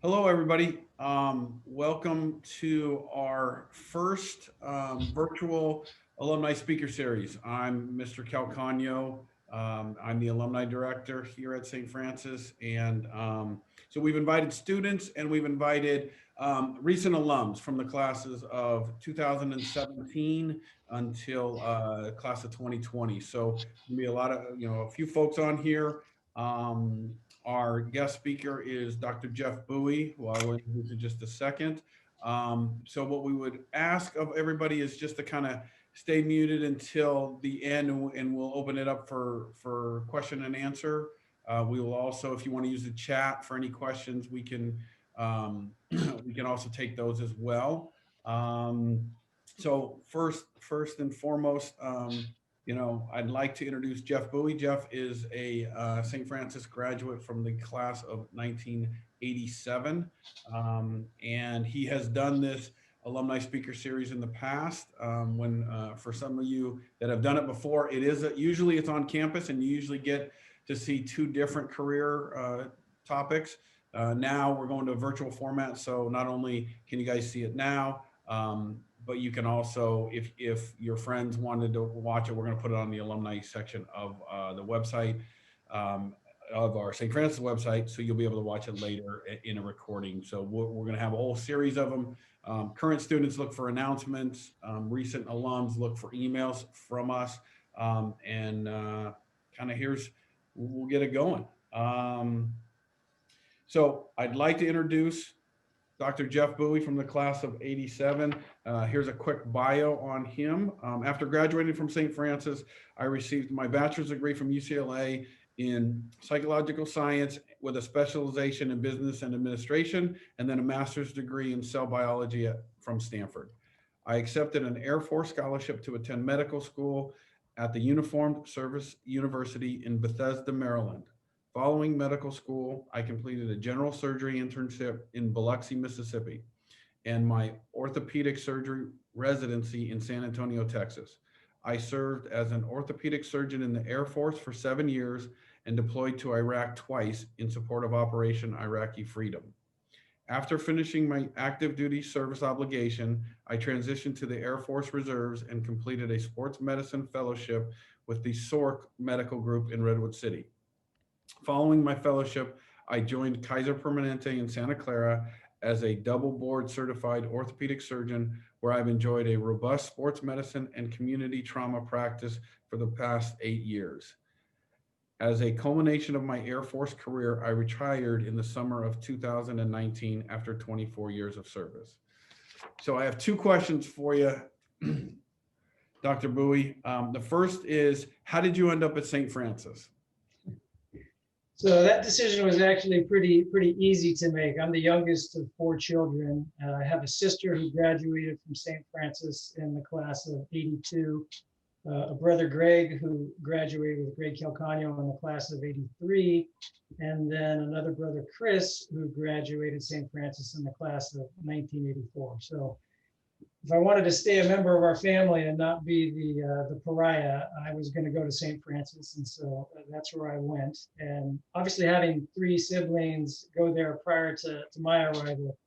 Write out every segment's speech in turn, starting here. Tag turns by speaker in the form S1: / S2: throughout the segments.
S1: Hello, everybody. Welcome to our first virtual alumni speaker series. I'm Mr. Calcagno. I'm the alumni director here at St. Francis. And so we've invited students and we've invited recent alums from the classes of 2017 until class of 2020. So there'll be a lot of, a few folks on here. Um, our guest speaker is Dr. Jeff Bowie, who I will introduce in just a second. So what we would ask of everybody is just to kind of stay muted until the end, and we'll open it up for question and answer. We will also, if you want to use the chat for any questions, we can we can also take those as well. So first and foremost, I'd like to introduce Jeff Bowie. Jeff is a St. Francis graduate from the class of 1987, and he has done this alumni speaker series in the past. When for some of you that have done it before, usually it's on campus, and you usually get to see two different career topics. Now we're going to a virtual format, so not only can you guys see it now, but you can also, if your friends wanted to watch it, we're going to put it on the alumni section of the website, of our St. Francis website, so you'll be able to watch it later in a recording. So we're going to have a whole series of them. Current students look for announcements. Recent alums look for emails from us. And kind of we'll get it going. So I'd like to introduce Dr. Jeff Bowie from the class of 87. Here's a quick bio on him. After graduating from St. Francis, I received my bachelor's degree from UCLA in psychological science with a specialization in business and administration, and then a master's degree in cell biology from Stanford. I accepted an Air Force scholarship to attend medical school at the Uniformed Service University in Bethesda, Maryland. Following medical school, I completed a general surgery internship in Biloxi, Mississippi, and my orthopedic surgery residency in San Antonio, Texas. I served as an orthopedic surgeon in the Air Force for 7 years and deployed to Iraq twice in support of Operation Iraqi Freedom. After finishing my active duty service obligation, I transitioned to the Air Force Reserves and completed a sports medicine fellowship with the SORC Medical Group in Redwood City. Following my fellowship, I joined Kaiser Permanente in Santa Clara as a double board certified orthopedic surgeon, where I've enjoyed a robust sports medicine and community trauma practice for the past 8 years. As a culmination of my Air Force career, I retired in the summer of 2019 after 24 years of service. So I have two questions for you, Dr. Bowie. The first is, how did you end up at St. Francis?
S2: So that decision was actually pretty easy to make. I'm the youngest of 4 children. I have a sister who graduated from St. Francis in the class of 82, a brother Greg who graduated with Greg Calcagno in the class of 83, and then another brother Chris who graduated St. Francis in the class of 1984. So if I wanted to stay a member of our family and not be the pariah, I was going to go to St. Francis, and so that's where I went. And obviously, having 3 siblings go there prior to my arrival,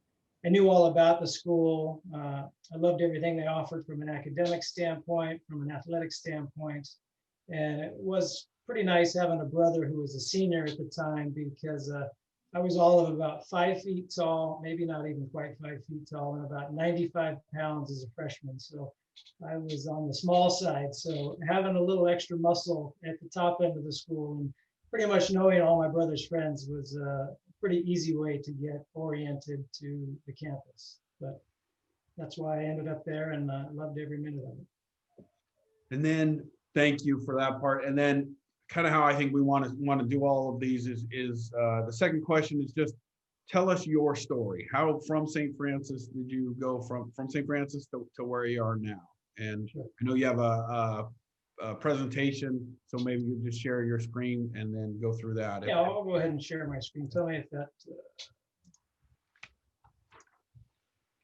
S2: I knew all about the school. I loved everything they offered from an academic standpoint, from an athletic standpoint, and it was pretty nice having a brother who was a senior at the time, because I was all of about 5 feet tall, maybe not even quite 5 feet tall, and about 95 pounds as a freshman. So I was on the small side. So having a little extra muscle at the top end of the school and pretty much knowing all my brother's friends was a pretty easy way to get oriented to the campus. But that's why I ended up there, and loved every minute of it.
S1: And then, thank you for that part. And then, kind of how I think we want to do all of these is the second question is just tell us your story. How from St. Francis did you go from St. Francis to where you are now? And sure. I know you have a presentation, so maybe you just share your screen and then go through that.
S2: Yeah, I'll go ahead and share my screen. Tell me if that.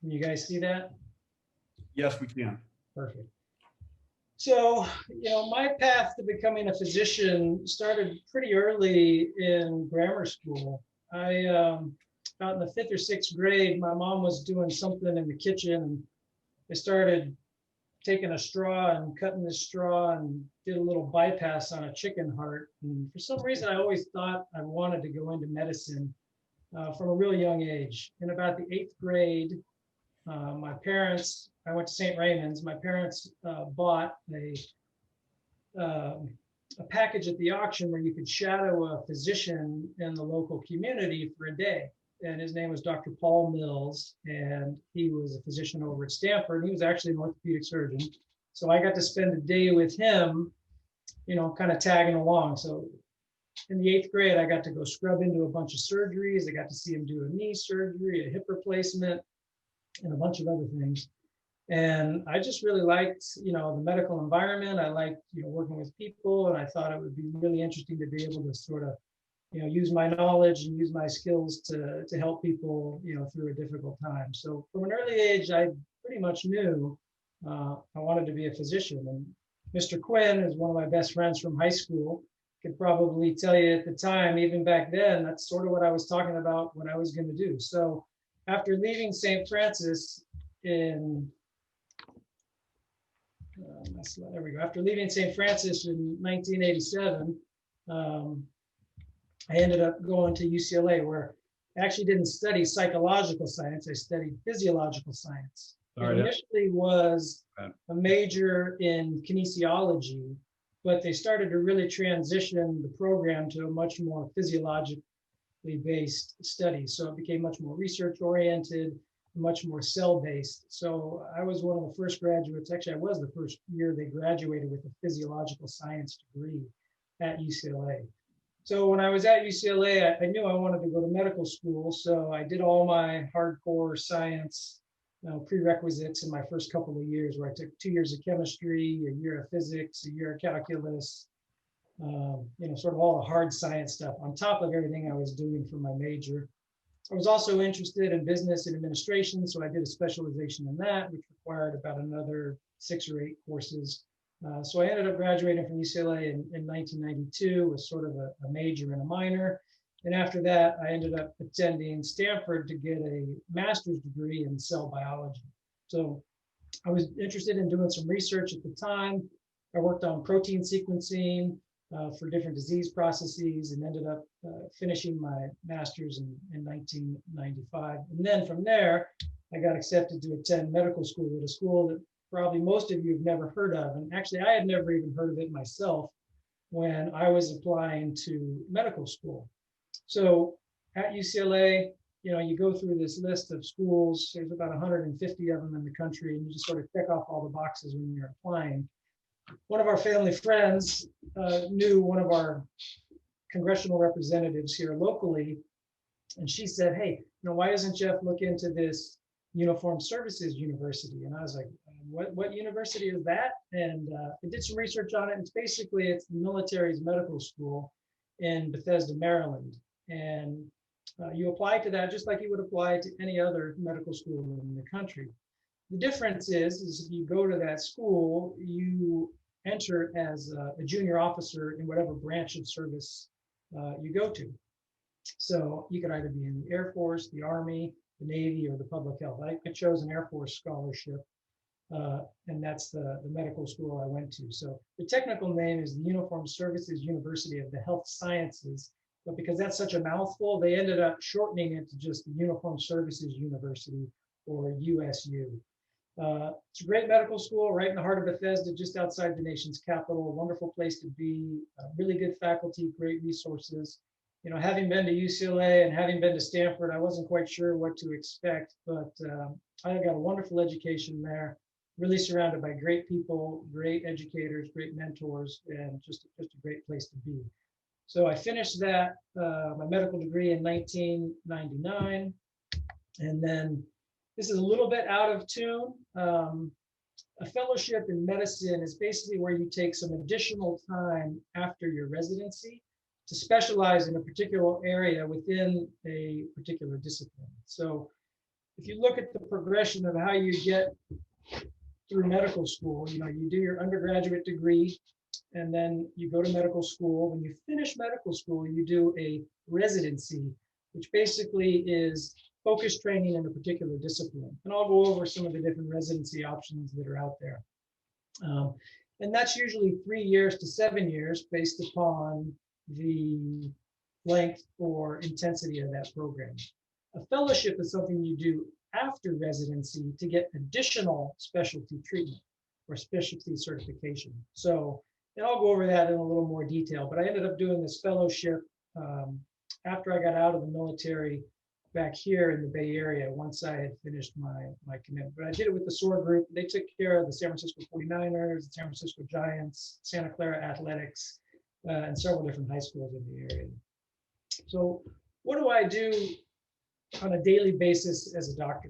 S2: Can you guys see that?
S1: Yes, we can.
S2: Perfect. So, my path to becoming a physician started pretty early in grammar school. I about in the 5th or 6th grade, my mom was doing something in the kitchen, and I started taking a straw and cutting the straw and did a little bypass on a chicken heart. And for some reason, I always thought I wanted to go into medicine from a really young age. In about the 8th grade, my parents, I went to St. Raymond's, my parents bought a package at the auction where you could shadow a physician in the local community for a day. And his name was Dr. Paul Mills, and he was a physician over at Stanford. He was actually an orthopedic surgeon. So I got to spend a day with him, you know, kind of tagging along. So in the 8th grade, I got to go scrub into a bunch of surgeries. I got to see him do a knee surgery, a hip replacement, and a bunch of other things. And I just really liked, you know, the medical environment. I liked, you know, working with people, and I thought it would be really interesting to be able to sort of, you know, use my knowledge and use my skills to help people, you know, through a difficult time. So from an early age, I pretty much knew I wanted to be a physician. And Mr. Quinn is one of my best friends from high school. Could probably tell you at the time, even back then, that's sort of what I was talking about, what I was going to do. So after leaving St. Francis in there we go. After leaving St. Francis in 1987, I ended up going to UCLA, where I actually didn't study psychological science. I studied physiological science. It initially was a major in kinesiology, but they started to really transition the program to a much more physiologically based study. So it became much more research oriented, much more cell-based. So I was one of the first graduates, actually I was the first year they graduated with a physiological science degree at UCLA. So when I was at UCLA, I knew I wanted to go to medical school. So I did all my hardcore science, you know, prerequisites in my first couple of years, where I took 2 years of chemistry, a year of physics, a year of calculus, you know, sort of all the hard science stuff on top of everything I was doing for my major. I was also interested in business and administration, so I did a specialization in that, which required about another 6 or 8 courses. So I ended up graduating from UCLA in 1992 with sort of a major and a minor. And after that, I ended up attending Stanford to get a master's degree in cell biology. So I was interested in doing some research at the time. I worked on protein sequencing for different disease processes, and ended up finishing my master's in 1995. And then from there, I got accepted to attend medical school at a school that probably most of you have never heard of. And actually, I had never even heard of it myself when I was applying to medical school. So at UCLA, you know, you go through this list of schools. There's about 150 of them in the country, and you just sort of tick off all the boxes when you're applying. One of our family friends knew one of our congressional representatives here locally, and she said, "Hey, you know, why doesn't Jeff look into this Uniformed Services University?" And I was like, what university is that? And I did some research on it. And it's the military's medical school in Bethesda, Maryland. And you apply to that just like you would apply to any other medical school in the country. The difference is if you go to that school, you enter as a junior officer in whatever branch of service you go to. So you could either be in the Air Force, the Army, the Navy, or the public health. I chose an Air Force scholarship, and that's the medical school I went to. So the technical name is the Uniformed Services University of the Health Sciences, but because that's such a mouthful, they ended up shortening it to just the Uniformed Services University, or USU. It's a great medical school right in the heart of Bethesda, just outside the nation's capital. A wonderful place to be, really good faculty, great resources. You know, having been to UCLA and having been to Stanford, I wasn't quite sure what to expect, but I got a wonderful education there, really surrounded by great people, great educators, great mentors, and just a great place to be. So I finished that, my medical degree in 1999, and then this is a little bit out of tune. A fellowship in medicine is basically where you take some additional time after your residency to specialize in a particular area within a particular discipline. So if you look at the progression of how you get through medical school, you know, you do your undergraduate degree, and then you go to medical school. When you finish medical school, you do a residency, which basically is focused training in a particular discipline. And I'll go over some of the different residency options that are out there. And that's usually 3 years to 7 years based upon the length or intensity of that program. A fellowship is something you do after residency to get additional specialty treatment or specialty certification. So, and I'll go over that in a little more detail, but I ended up doing this fellowship after I got out of the military back here in the Bay Area once I had finished my commitment. But I did it with the SOAR group. They took care of the San Francisco 49ers, the San Francisco Giants, Santa Clara Athletics, and several different high schools in the area. So what do I do on a daily basis as a doctor?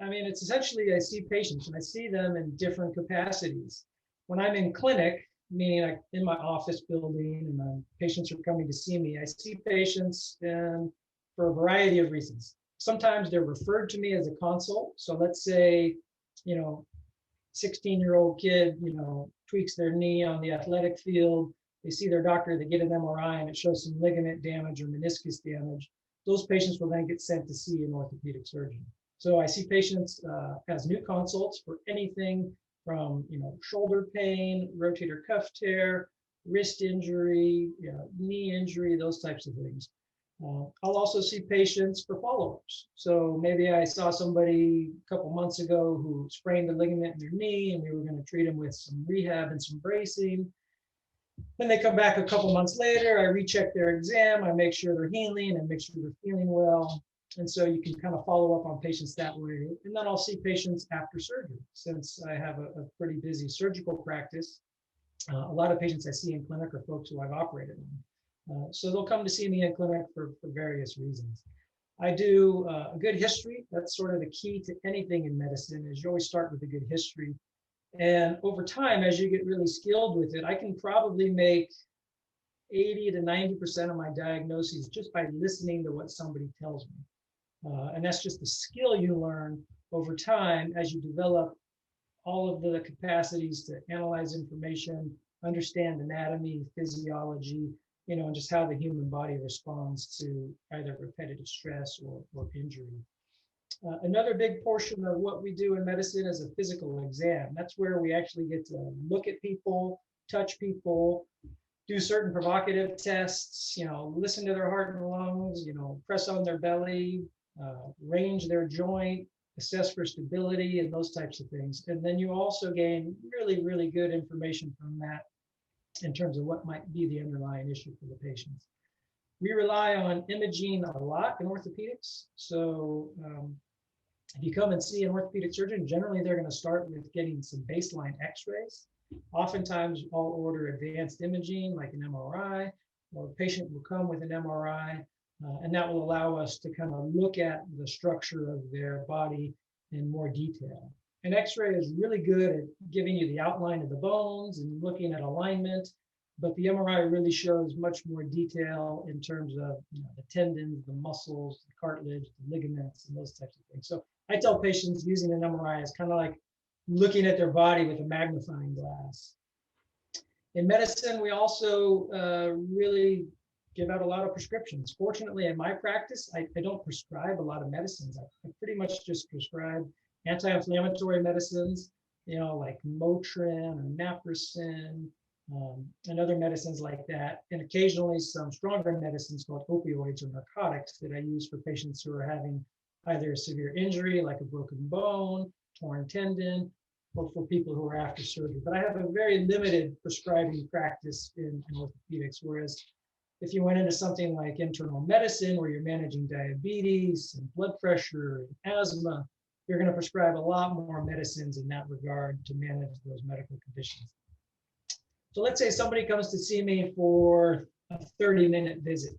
S2: I mean, it's essentially I see patients and I see them in different capacities. When I'm in clinic, meaning in my office building and my patients are coming to see me, I see patients for a variety of reasons. Sometimes they're referred to me as a consult. So let's say, 16-year-old kid, tweaks their knee on the athletic field. They see their doctor, they get an MRI and it shows some ligament damage or meniscus damage. Those patients will then get sent to see an orthopedic surgeon. So I see patients as new consults for anything from, shoulder pain, rotator cuff tear, wrist injury, knee injury, those types of things. I'll also see patients for follow-ups. So maybe I saw somebody a couple months ago who sprained a ligament in their knee and we were going to treat them with some rehab and some bracing. Then they come back a couple months later, I recheck their exam, I make sure they're healing and make sure they're feeling well. And so you can kind of follow up on patients that way. And then I'll see patients after surgery. Since I have a pretty busy surgical practice, a lot of patients I see in clinic are folks who I've operated on. So they'll come to see me in clinic for various reasons. I do a good history. That's sort of the key to anything in medicine, is you always start with a good history. And over time, as you get really skilled with it, I can probably make 80 to 90% of my diagnoses just by listening to what somebody tells me. And that's just the skill you learn over time as you develop all of the capacities to analyze information, understand anatomy, physiology, and just how the human body responds to either repetitive stress or injury. Another big portion of what we do in medicine is a physical exam. That's where we actually get to look at people, touch people, do certain provocative tests, listen to their heart and lungs, press on their belly, range their joint, assess for stability and those types of things. And then you also gain really, really good information from that in terms of what might be the underlying issue for the patients. We rely on imaging a lot in orthopedics. So if you come and see an orthopedic surgeon, generally they're going to start with getting some baseline x-rays. Oftentimes I'll order advanced imaging like an MRI, or a patient will come with an MRI, and that will allow us to kind of look at the structure of their body in more detail. An x-ray is really good at giving you the outline of the bones and looking at alignment, but the MRI really shows much more detail in terms of the tendons, the muscles, the cartilage, the ligaments, and those types of things. So I tell patients using an MRI is kind of like looking at their body with a magnifying glass. In medicine, we also really give out a lot of prescriptions. Fortunately, in my practice, I don't prescribe a lot of medicines. I pretty much just prescribe anti-inflammatory medicines, like Motrin or Naprosyn, and other medicines like that. And occasionally some stronger medicines called opioids or narcotics that I use for patients who are having either a severe injury, like a broken bone, torn tendon, or for people who are after surgery. But I have a very limited prescribing practice in orthopedics, whereas if you went into something like internal medicine, where you're managing diabetes and blood pressure and asthma, you're going to prescribe a lot more medicines in that regard to manage those medical conditions. So let's say somebody comes to see me for a 30-minute visit.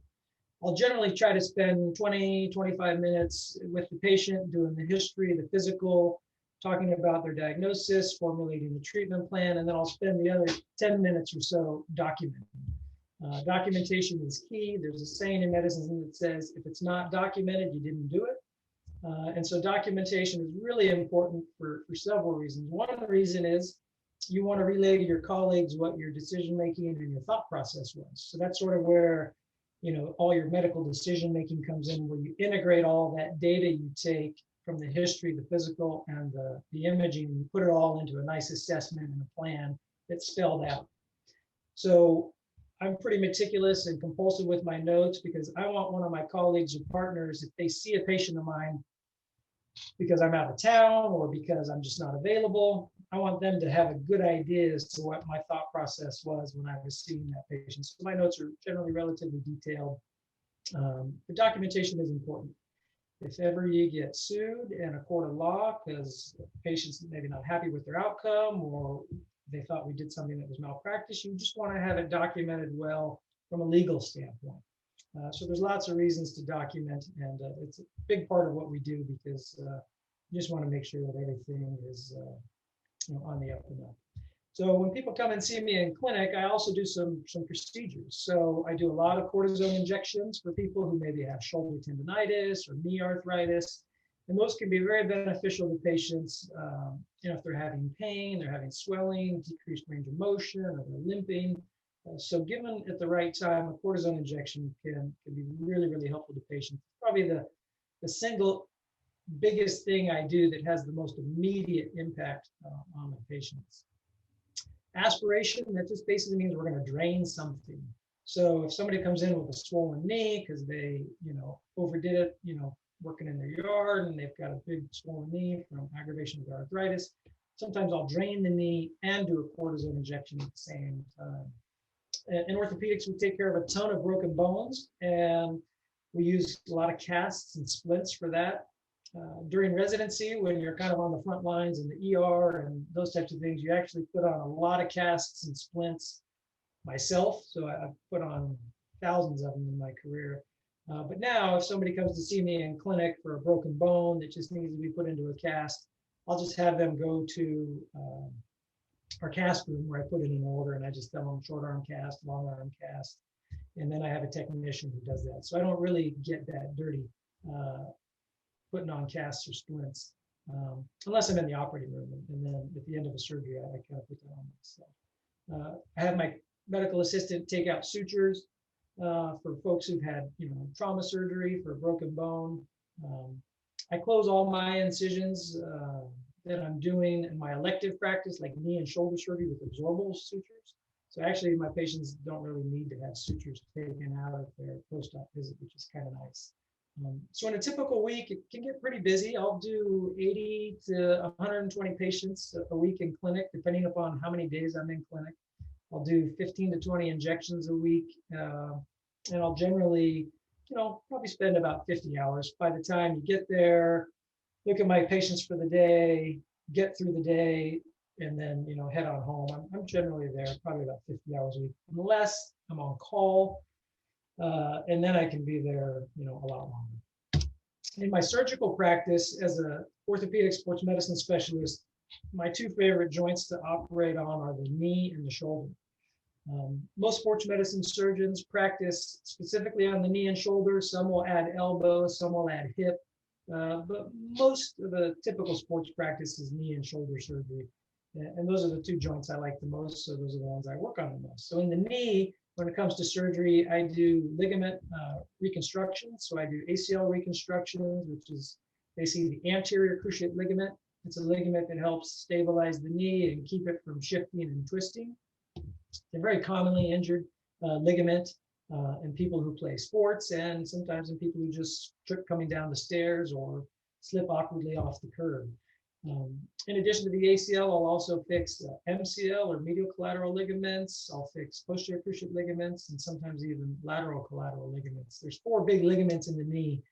S2: I'll generally try to spend 20, 25 minutes with the patient, doing the history, the physical, talking about their diagnosis, formulating the treatment plan, and then I'll spend the other 10 minutes or so documenting. Documentation is key. There's a saying in medicine that says, if it's not documented, you didn't do it. And so documentation is really important for several reasons. One of the reasons is you want to relay to your colleagues what your decision-making and your thought process was. So that's sort of where all your medical decision making comes in, where you integrate all that data you take from the history, the physical, and the imaging, and you put it all into a nice assessment and a plan that's spelled out. So I'm pretty meticulous and compulsive with my notes, because I want one of my colleagues or partners, if they see a patient of mine because I'm out of town or because I'm just not available, I want them to have a good idea as to what my thought process was when I was seeing that patient. So my notes are generally relatively detailed. The documentation is important. If ever you get sued in a court of law because the patient's maybe not happy with their outcome, or they thought we did something that was malpractice, you just want to have it documented well from a legal standpoint. So there's lots of reasons to document, and it's a big part of what we do, because you just want to make sure that everything is on the up and up. So when people come and see me in clinic, I also do some procedures. So I do a lot of cortisone injections for people who maybe have shoulder tendonitis or knee arthritis, and those can be very beneficial to patients. If they're having pain, they're having swelling, decreased range of motion, or they're limping. So given at the right time, a cortisone injection can be really, really helpful to patients. Probably the single biggest thing I do that has the most immediate impact on the patients. Aspiration, that just basically means we're going to drain something. So if somebody comes in with a swollen knee because they, overdid it, working in their yard, and they've got a big swollen knee from aggravation of arthritis, sometimes I'll drain the knee and do a cortisone injection at the same time. In orthopedics, we take care of a ton of broken bones, and we use a lot of casts and splints for that. During residency, when you're kind of on the front lines in the ER and those types of things, you actually put on a lot of casts and splints myself. So I've put on thousands of them in my career. But now if somebody comes to see me in clinic for a broken bone that just needs to be put into a cast, I'll just have them go to our cast room, where I put it in order, and I just tell them short arm cast, long arm cast, and then I have a technician who does that. So I don't really get that dirty putting on casts or splints, unless I'm in the operating room, and then at the end of a surgery, I kind of put that on myself. I have my medical assistant take out sutures for folks who've had trauma surgery for a broken bone. I close all my incisions that I'm doing in my elective practice, like knee and shoulder surgery, with absorbable sutures. So actually, my patients don't really need to have sutures taken out of their post-op visit, which is kind of nice. So in a typical week, it can get pretty busy. I'll do 80 to 120 patients a week in clinic, depending upon how many days I'm in clinic. I'll do 15 to 20 injections a week, and I'll generally, probably spend about 50 hours. By the time you get there, look at my patients for the day, get through the day, and then, head on home. I'm generally there probably about 50 hours a week, unless I'm on call, and then I can be there, a lot longer. In my surgical practice as a orthopedic sports medicine specialist, my two favorite joints to operate on are the knee and the shoulder. Most sports medicine surgeons practice specifically on the knee and shoulder. Some will add elbow, some will add hip, but most of the typical sports practice is knee and shoulder surgery. And those are the two joints I like the most, so those are the ones I work on the most. So in the knee, when it comes to surgery, I do ligament reconstruction. So I do ACL reconstructions, which is basically the anterior cruciate ligament. It's a ligament that helps stabilize the knee and keep it from shifting and twisting. They're very commonly injured ligament in people who play sports, and sometimes in people who just trip coming down the stairs or slip awkwardly off the curb. In addition to the ACL, I'll also fix MCL or medial collateral ligaments. I'll fix posterior cruciate ligaments, and sometimes even lateral collateral ligaments. There's 4 big ligaments in the knee,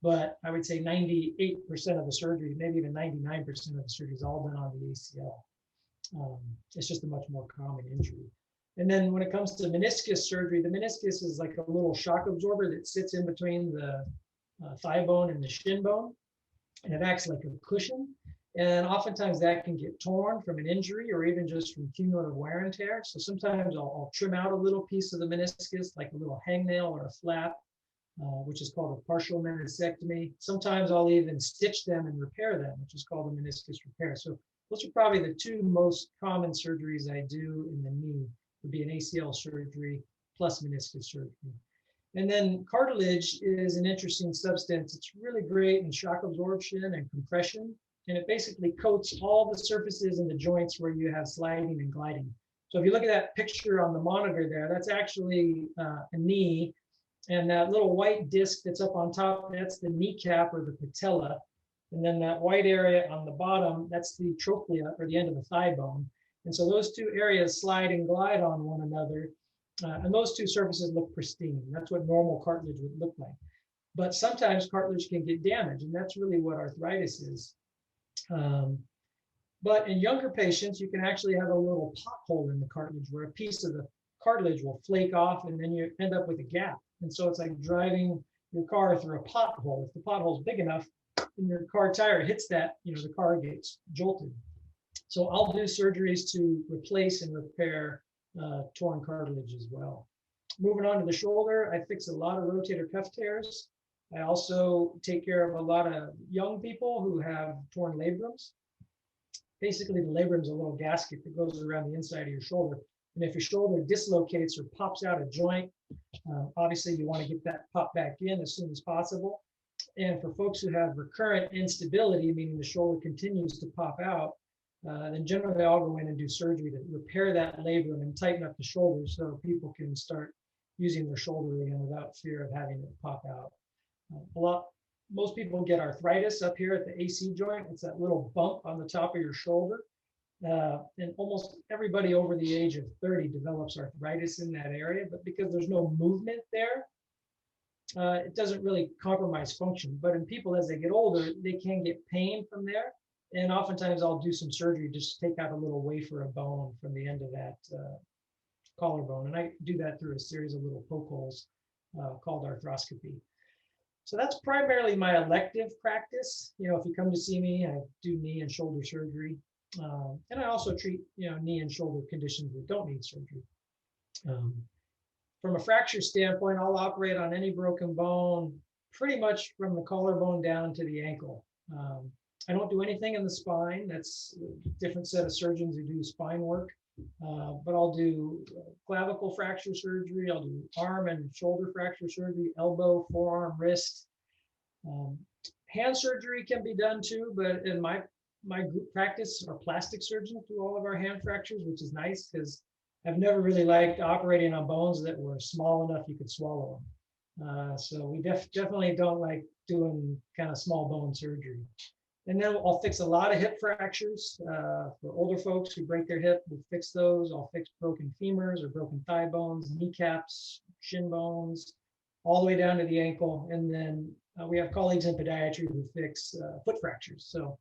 S2: but I would say 98% of the surgery, maybe even 99% of the surgery, is all done on the ACL. It's just a much more common injury. And then when it comes to meniscus surgery, the meniscus is like a little shock absorber that sits in between the thigh bone and the shin bone, and it acts like a cushion. And oftentimes that can get torn from an injury or even just from cumulative wear and tear. So sometimes I'll trim out a little piece of the meniscus, like a little hangnail or a flap, which is called a partial meniscectomy. Sometimes I'll even stitch them and repair them, which is called a meniscus repair. So those are probably the 2 most common surgeries I do in the knee, would be an ACL surgery plus meniscus surgery. And then cartilage is an interesting substance. It's really great in shock absorption and compression. And it basically coats all the surfaces in the joints where you have sliding and gliding. So if you look at that picture on the monitor there, that's actually a knee. And that little white disc that's up on top, that's the kneecap or the patella. And then that white area on the bottom, that's the trochlea or the end of the thigh bone. And so those two areas slide and glide on one another. And those two surfaces look pristine. That's what normal cartilage would look like. But sometimes cartilage can get damaged, and that's really what arthritis is. But in younger patients, you can actually have a little pothole in the cartilage where a piece of the cartilage will flake off, and then you end up with a gap. And so it's like driving your car through a pothole. If the pothole is big enough and your car tire hits that, the car gets jolted. So I'll do surgeries to replace and repair torn cartilage as well. Moving on to the shoulder, I fix a lot of rotator cuff tears. I also take care of a lot of young people who have torn labrums. Basically, the labrum is a little gasket that goes around the inside of your shoulder. And if your shoulder dislocates or pops out a joint, obviously you want to get that pop back in as soon as possible. And for folks who have recurrent instability, meaning the shoulder continues to pop out, then generally I'll go in and do surgery to repair that labrum and tighten up the shoulder so people can start using their shoulder again without fear of having it pop out. Most people get arthritis up here at the AC joint. It's that little bump on the top of your shoulder. And almost everybody over the age of 30 develops arthritis in that area, but because there's no movement there, it doesn't really compromise function. But in people as they get older, they can get pain from there. And oftentimes I'll do some surgery just to take out a little wafer of bone from the end of that collarbone. And I do that through a series of little poke holes called arthroscopy. So that's primarily my elective practice. If you come to see me, I do knee and shoulder surgery. And I also treat, knee and shoulder conditions that don't need surgery. From a fracture standpoint, I'll operate on any broken bone, pretty much from the collarbone down to the ankle. I don't do anything in the spine. That's a different set of surgeons who do spine work. But I'll do clavicle fracture surgery. I'll do arm and shoulder fracture surgery, elbow, forearm, wrist. Hand surgery can be done too, but in my group practice, our plastic surgeons do all of our hand fractures, which is nice because I've never really liked operating on bones that were small enough you could swallow them. So we definitely don't like doing kind of small bone surgery. And then I'll fix a lot of hip fractures. For older folks who break their hip, we'll fix those. I'll fix broken femurs or broken thigh bones, kneecaps, shin bones, all the way down to the ankle. And then we have colleagues in podiatry who fix foot fractures. So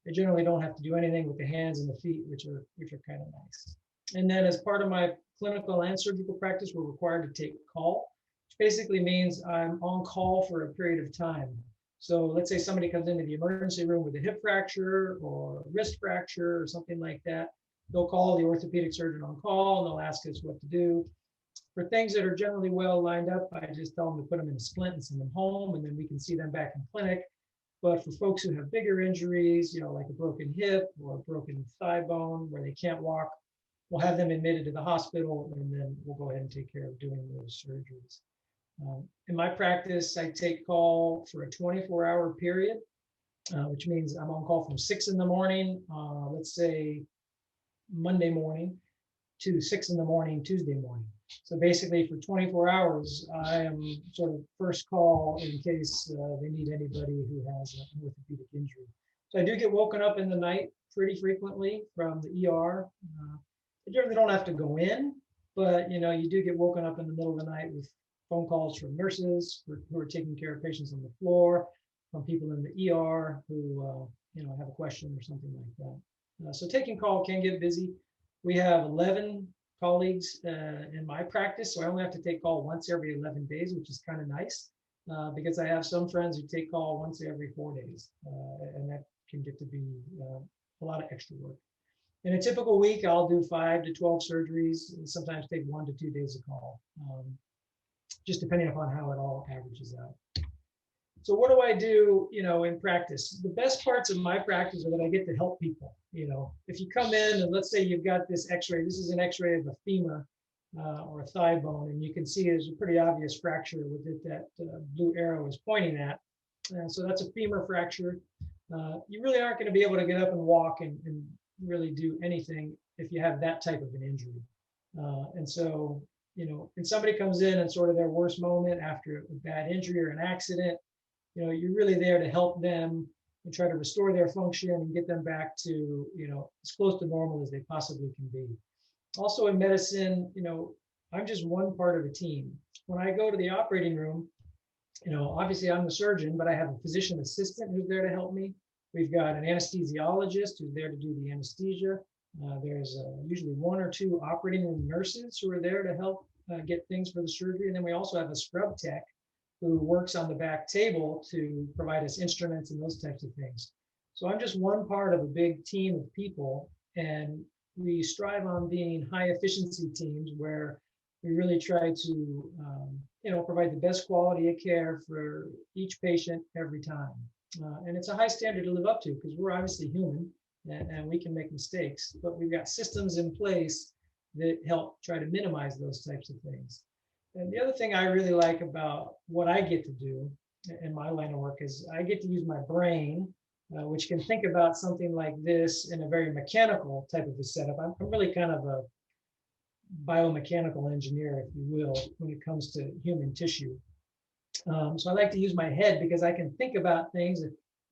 S2: I generally don't have to do anything with the hands and the feet, which are kind of nice. And then as part of my clinical and surgical practice, we're required to take call, which basically means I'm on call for a period of time. So let's say somebody comes into the emergency room with a hip fracture or a wrist fracture or something like that. They'll call the orthopedic surgeon on call and they'll ask us what to do. For things that are generally well lined up, I just tell them to put them in a splint and send them home, and then we can see them back in clinic. But for folks who have bigger injuries, like a broken hip or a broken thigh bone where they can't walk, we'll have them admitted to the hospital, and then we'll go ahead and take care of doing those surgeries. In my practice, I take call for a 24-hour period, which means I'm on call from 6 in the morning, let's say Monday morning, to 6 in the morning, Tuesday morning. So basically for 24 hours, I am sort of first call in case they need anybody who has an orthopedic injury. So I do get woken up in the night pretty frequently from the ER. I generally don't have to go in, but you do get woken up in the middle of the night with phone calls from nurses who are taking care of patients on the floor, from people in the ER who have a question or something like that. So taking call can get busy. We have 11 colleagues in my practice, so I only have to take call once every 11 days, which is kind of nice because I have some friends who take call once every 4 days, and that can get to be a lot of extra work. In a typical week, I'll do 5 to 12 surgeries and sometimes take 1 to 2 days of call, just depending upon how it all averages out. So what do I do, in practice? The best parts of my practice are that I get to help people. If you come in and let's say you've got this x-ray, this is an x-ray of a femur, or a thigh bone. And you can see there's a pretty obvious fracture with it that blue arrow is pointing at. So that's a femur fracture. You really aren't going to be able to get up and walk and really do anything if you have that type of an injury. And so, and somebody comes in and sort of their worst moment after a bad injury or an accident, you're really there to help them and try to restore their function and get them back to, as close to normal as they possibly can be. Also in medicine, I'm just one part of a team. When I go to the operating room, obviously I'm the surgeon, but I have a physician assistant who's there to help me. We've got an anesthesiologist who's there to do the anesthesia. There's usually one or two operating room nurses who are there to help get things for the surgery. And then we also have a scrub tech who works on the back table to provide us instruments and those types of things. So I'm just one part of a big team of people, and we strive on being high efficiency teams where we really try to provide the best quality of care for each patient every time. And it's a high standard to live up to because we're obviously human and we can make mistakes, but we've got systems in place that help try to minimize those types of things. And the other thing I really like about what I get to do in my line of work is I get to use my brain, which can think about something like this in a very mechanical type of a setup. I'm really kind of a biomechanical engineer, if you will, when it comes to human tissue. So I like to use my head because I can think about things.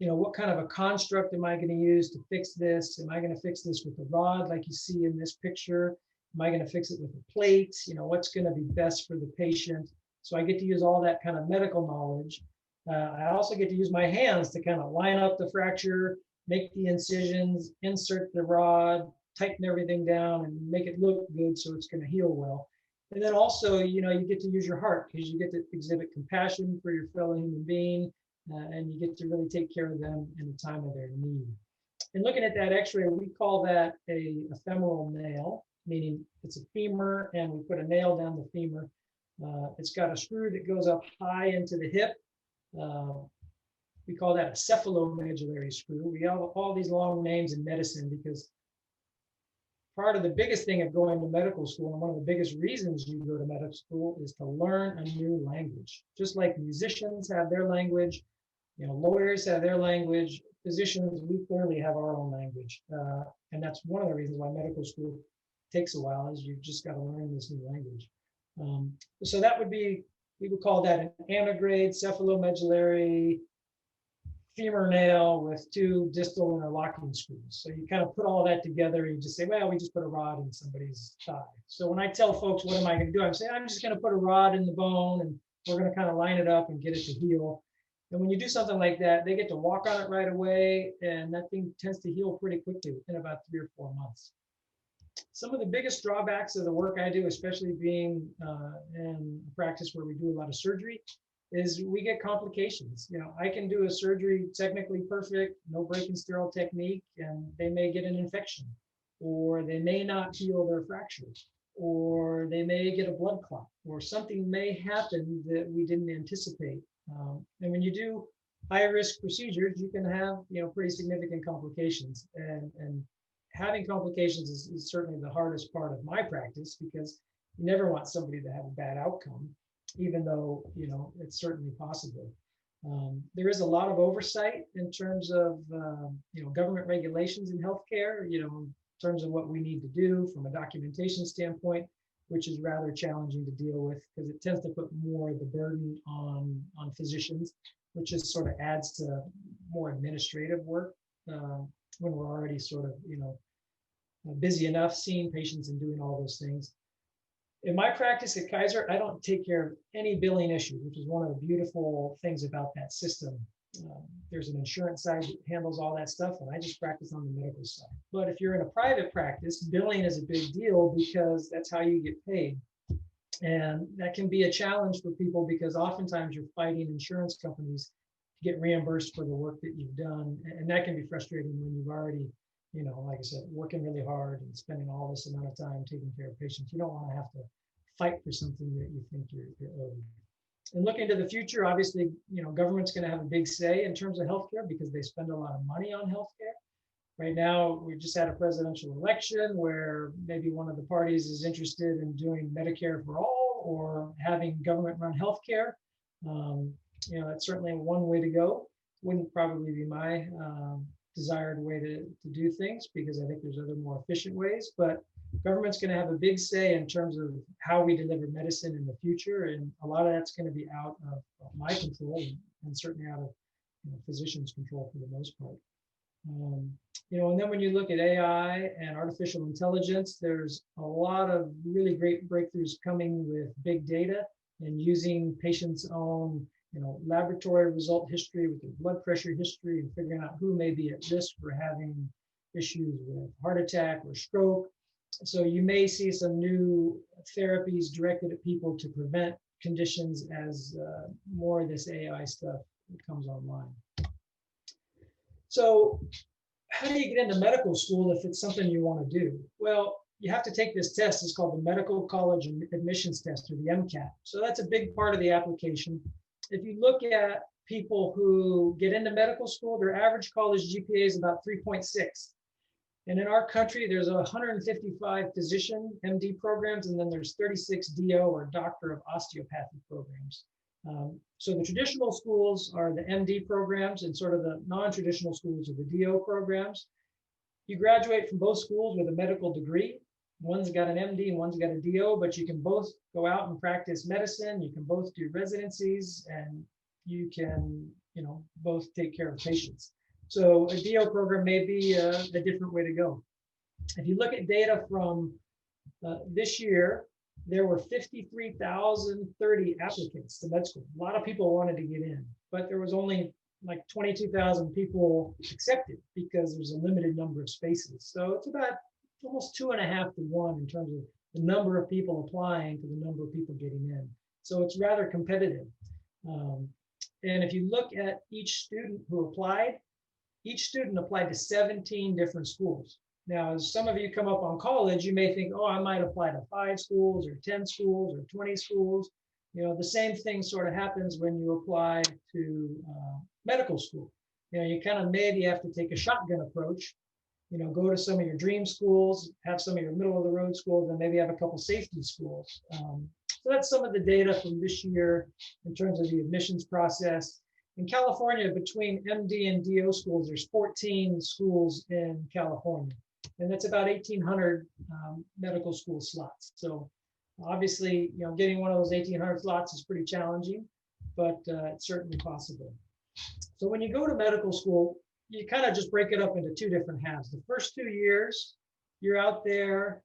S2: What kind of a construct am I going to use to fix this? Am I going to fix this with a rod like you see in this picture? Am I going to fix it with a plate? What's going to be best for the patient? So I get to use all that kind of medical knowledge. I also get to use my hands to kind of line up the fracture, make the incisions, insert the rod, tighten everything down and make it look good so it's going to heal well. And then also, you get to use your heart because you get to exhibit compassion for your fellow human being, and you get to really take care of them in the time of their need. And looking at that x-ray, we call that a femoral nail, meaning it's a femur and we put a nail down the femur. It's got a screw that goes up high into the hip. We call that a cephalomedullary screw. We have all these long names in medicine because part of the biggest thing of going to medical school, and one of the biggest reasons you go to medical school, is to learn a new language. Just like musicians have their language, lawyers have their language, physicians, we clearly have our own language. And that's one of the reasons why medical school takes a while, is you've just got to learn this new language. So that would be, we would call that an antegrade cephalomedullary femur nail with two distal interlocking screws. So you kind of put all that together and you just say, well, we just put a rod in somebody's thigh. So when I tell folks, what am I going to do? I'm saying, I'm just going to put a rod in the bone and we're going to kind of line it up and get it to heal. And when you do something like that, they get to walk on it right away. And that thing tends to heal pretty quickly within about 3 or 4 months. Some of the biggest drawbacks of the work I do, especially being in practice where we do a lot of surgery, is we get complications. I can do a surgery technically perfect, no breaking sterile technique, and they may get an infection, or they may not heal their fracture, or they may get a blood clot, or something may happen that we didn't anticipate. And when you do high-risk procedures, you can have pretty significant complications. And having complications is certainly the hardest part of my practice because you never want somebody to have a bad outcome, even though, it's certainly possible. There is a lot of oversight in terms of, government regulations in healthcare, in terms of what we need to do from a documentation standpoint, which is rather challenging to deal with because it tends to put more of the burden on physicians, which just sort of adds to more administrative work when we're already sort of, busy enough seeing patients and doing all those things. In my practice at Kaiser, I don't take care of any billing issues, which is one of the beautiful things about that system. There's an insurance side that handles all that stuff, and I just practice on the medical side. But if you're in a private practice, billing is a big deal because that's how you get paid. And that can be a challenge for people because oftentimes you're fighting insurance companies to get reimbursed for the work that you've done. And that can be frustrating when you've already, like I said, working really hard and spending all this amount of time taking care of patients. You don't want to have to fight for something that you think you're owed. And looking to the future, obviously, government's going to have a big say in terms of healthcare because they spend a lot of money on healthcare. Right now, we just had a presidential election where maybe one of the parties is interested in doing Medicare for all or having government-run healthcare. That's certainly one way to go. Wouldn't probably be my desired way to do things, because I think there's other more efficient ways. But government's going to have a big say in terms of how we deliver medicine in the future, and a lot of that's going to be out of my control, and certainly out of physicians' control for the most part. And then when you look at AI and artificial intelligence, there's a lot of really great breakthroughs coming with big data and using patients' own, laboratory result history with their blood pressure history, and figuring out who may be at risk for having issues with heart attack or stroke. So you may see some new therapies directed at people to prevent conditions as more of this AI stuff comes online. So how do you get into medical school if it's something you want to do? Well, you have to take this test. It's called the Medical College Admissions Test, or the MCAT. So that's a big part of the application. If you look at people who get into medical school, their average college GPA is about 3.6. And in our country, there's 155 physician MD programs, and then there's 36 DO, or Doctor of Osteopathy programs. So the traditional schools are the MD programs, and sort of the non-traditional schools are the DO programs. You graduate from both schools with a medical degree. One's got an MD and one's got a DO, but you can both go out and practice medicine. You can both do residencies, and you can, both take care of patients. So a DO program may be a different way to go. If you look at data from this year, there were 53,030 applicants to med school. A lot of people wanted to get in, but there was only like 22,000 people accepted because there's a limited number of spaces. So it's about almost 2.5 to 1 in terms of the number of people applying to the number of people getting in. So it's rather competitive. And if you look at each student who applied, each student applied to 17 different schools. Now, as some of you come up on college, you may think, oh, I might apply to 5 schools or 10 schools or 20 schools. The same thing sort of happens when you apply to medical school. You kind of maybe have to take a shotgun approach, go to some of your dream schools, have some of your middle of the road schools, and maybe have a couple safety schools. So that's some of the data from this year in terms of the admissions process. In California, between MD and DO schools, there's 14 schools in California. And that's about 1,800 medical school slots. So obviously, getting one of those 1,800 slots is pretty challenging, but it's certainly possible. So when you go to medical school, you kind of just break it up into 2 different halves. The first 2 years, you're out there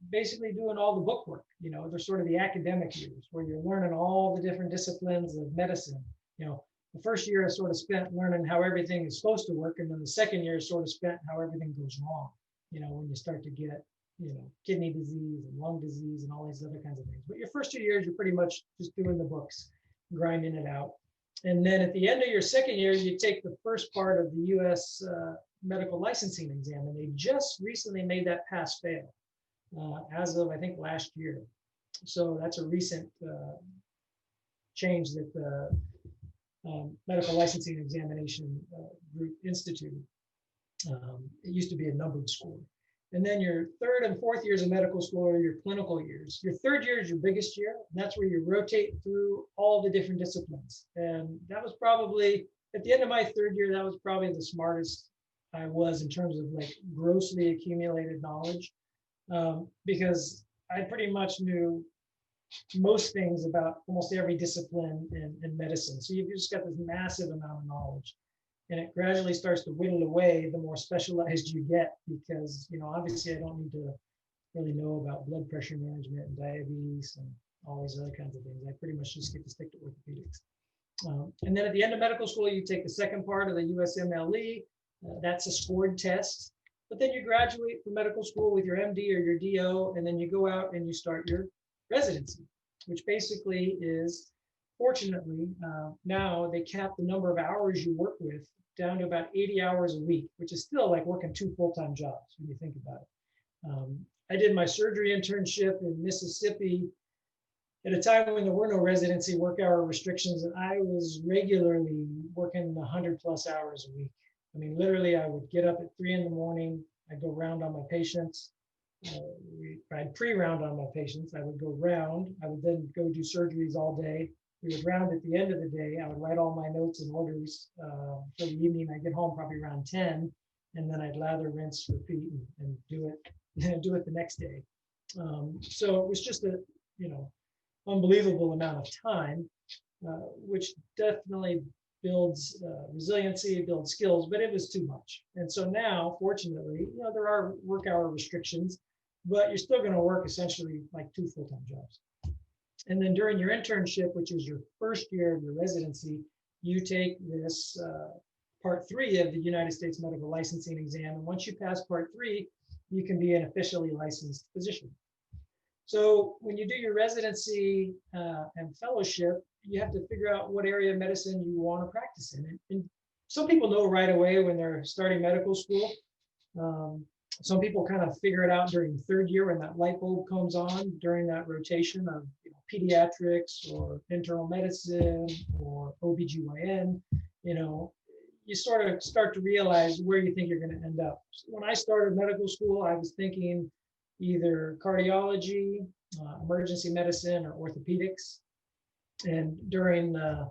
S2: basically doing all the book work. They're sort of the academic years where you're learning all the different disciplines of medicine. The first year is sort of spent learning how everything is supposed to work, and then the second year is sort of spent how everything goes wrong. When you start to get, kidney disease and lung disease and all these other kinds of things. But your first 2 years, you're pretty much just doing the books, grinding it out. And then at the end of your second year, you take the first part of the U.S. medical licensing exam, and they just recently made that pass-fail as of, I think, last year. So that's a recent change that the medical licensing examination group instituted. It used to be a numbered score. And then your third and fourth years of medical school are your clinical years. Your third year is your biggest year. And that's where you rotate through all the different disciplines. And that was probably, at the end of my third year, that was probably the smartest I was in terms of like grossly accumulated knowledge, because I pretty much knew most things about almost every discipline in medicine. So you've just got this massive amount of knowledge, and it gradually starts to whittle away the more specialized you get, because, obviously I don't need to really know about blood pressure management and diabetes and all these other kinds of things. I pretty much just get to stick to orthopedics. And then at the end of medical school, you take the second part of the USMLE. That's a scored test. But then you graduate from medical school with your MD or your DO, and then you go out and you start your residency, which basically is, fortunately, now they cap the number of hours you work with down to about 80 hours a week, which is still like working 2 full-time jobs when you think about it. I did my surgery internship in Mississippi at a time when there were no residency work hour restrictions, and I was regularly working 100+ hours a week. I mean, literally, I would get up at 3 in the morning. I'd go round on my patients. I'd pre-round on my patients. I would go round. I would then go do surgeries all day. We would round at the end of the day. I would write all my notes and orders for the evening. I'd get home probably around 10, and then I'd lather, rinse, repeat, and do it do it the next day. So it was just a unbelievable amount of time, which definitely builds resiliency, builds skills, but it was too much. And so now, fortunately, there are work hour restrictions, but you're still going to work essentially like 2 full-time jobs. And then during your internship, which is your first year of your residency, you take this part 3 of the United States Medical Licensing Exam. And once you pass part 3, you can be an officially licensed physician. So when you do your residency and fellowship, you have to figure out what area of medicine you want to practice in. And some people know right away when they're starting medical school. Some people kind of figure it out during the 3rd year when that light bulb comes on during that rotation of pediatrics or internal medicine or OBGYN. You sort of start to realize where you think you're going to end up. So when I started medical school, I was thinking either cardiology, emergency medicine, or orthopedics. And during my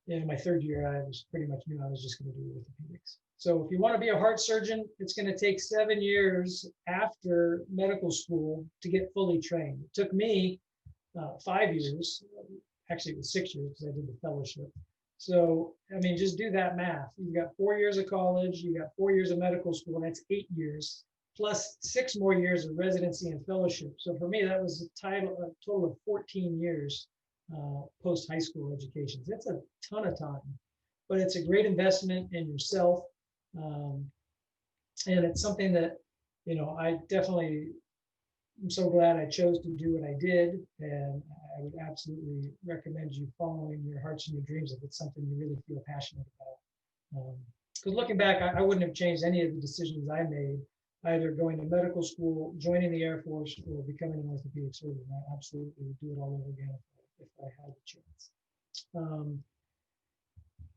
S2: 3rd year, I was pretty much knew I was just going to do orthopedics. So if you want to be a heart surgeon, it's going to take 7 years after medical school to get fully trained. It took me 5 years. Actually, it was 6 years because I did the fellowship. So, I mean, just do that math. You've got 4 years of college, you got 4 years of medical school, that's 8 years, plus 6 more years of residency and fellowship. So for me, that was a total of 14 years post high school education. That's a ton of time, but it's a great investment in yourself. And it's something that, I definitely am so glad I chose to do what I did. And I would absolutely recommend you following your hearts and your dreams if it's something you really feel passionate about. Because looking back, I wouldn't have changed any of the decisions I made, either going to medical school, joining the Air Force, or becoming an orthopedic surgeon. I absolutely would do it all over again if I had the chance.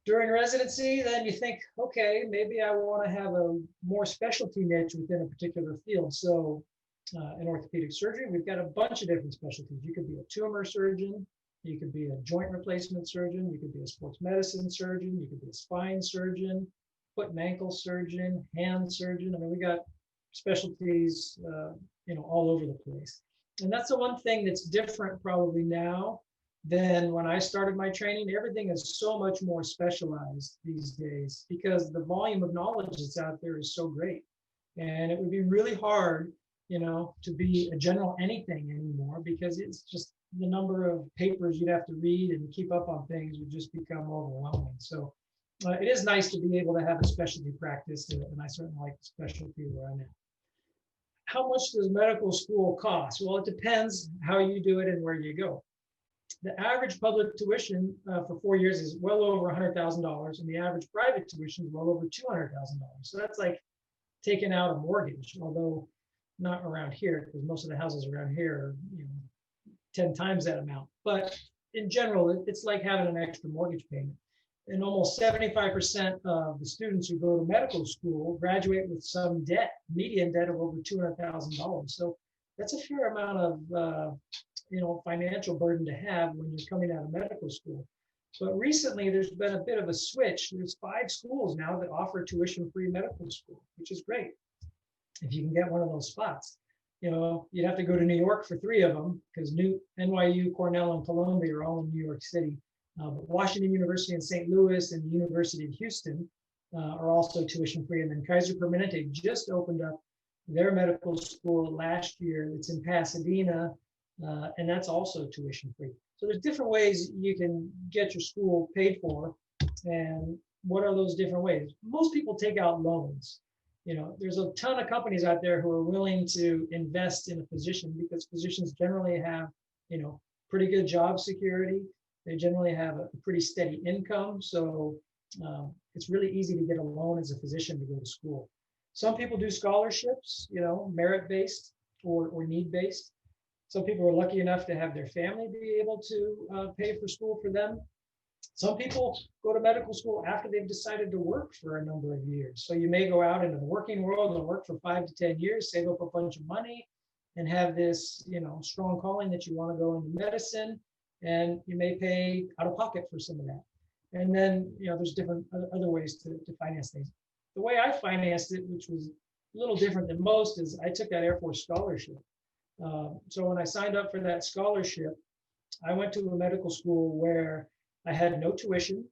S2: During residency, then you think, okay, maybe I want to have a more specialty niche within a particular field. So in orthopedic surgery, we've got a bunch of different specialties. You could be a tumor surgeon, you could be a joint replacement surgeon, you could be a sports medicine surgeon, you could be a spine surgeon, foot and ankle surgeon, hand surgeon. I mean, we got specialties, all over the place. And that's the one thing that's different probably now than when I started my training. Everything is so much more specialized these days because the volume of knowledge that's out there is so great. And it would be really hard, to be a general anything anymore because it's just the number of papers you'd have to read and keep up on things would just become overwhelming. So it is nice to be able to have a specialty practice, and I certainly like the specialty where I'm at. How much does medical school cost? Well, it depends how you do it and where you go. The average public tuition for 4 years is well over $100,000, and the average private tuition is well over $200,000. So that's like taking out a mortgage, although not around here, because most of the houses around here are 10 times that amount. But in general, it's like having an extra mortgage payment. And almost 75% of the students who go to medical school graduate with some debt, median debt of over $200,000. So that's a fair amount of financial burden to have when you're coming out of medical school. But recently, there's been a bit of a switch. There's 5 schools now that offer tuition-free medical school, which is great if you can get one of those spots. You'd have to go to New York for 3 of them because NYU, Cornell, and Columbia are all in New York City. But Washington University and St. Louis and the University of Houston are also tuition-free. And then Kaiser Permanente just opened up their medical school last year. It's in Pasadena, and that's also tuition-free. So there's different ways you can get your school paid for. And what are those different ways? Most people take out loans. There's a ton of companies out there who are willing to invest in a physician because physicians generally have, pretty good job security. They generally have a pretty steady income. So it's really easy to get a loan as a physician to go to school. Some people do scholarships, merit-based or need-based. Some people are lucky enough to have their family be able to pay for school for them. Some people go to medical school after they've decided to work for a number of years. So you may go out into the working world and work for 5 to 10 years, save up a bunch of money, and have this, strong calling that you want to go into medicine, and you may pay out of pocket for some of that. And then, there's different other ways to finance things. The way I financed it, which was a little different than most, is I took that Air Force scholarship. So when I signed up for that scholarship, I went to a medical school where I had no tuition,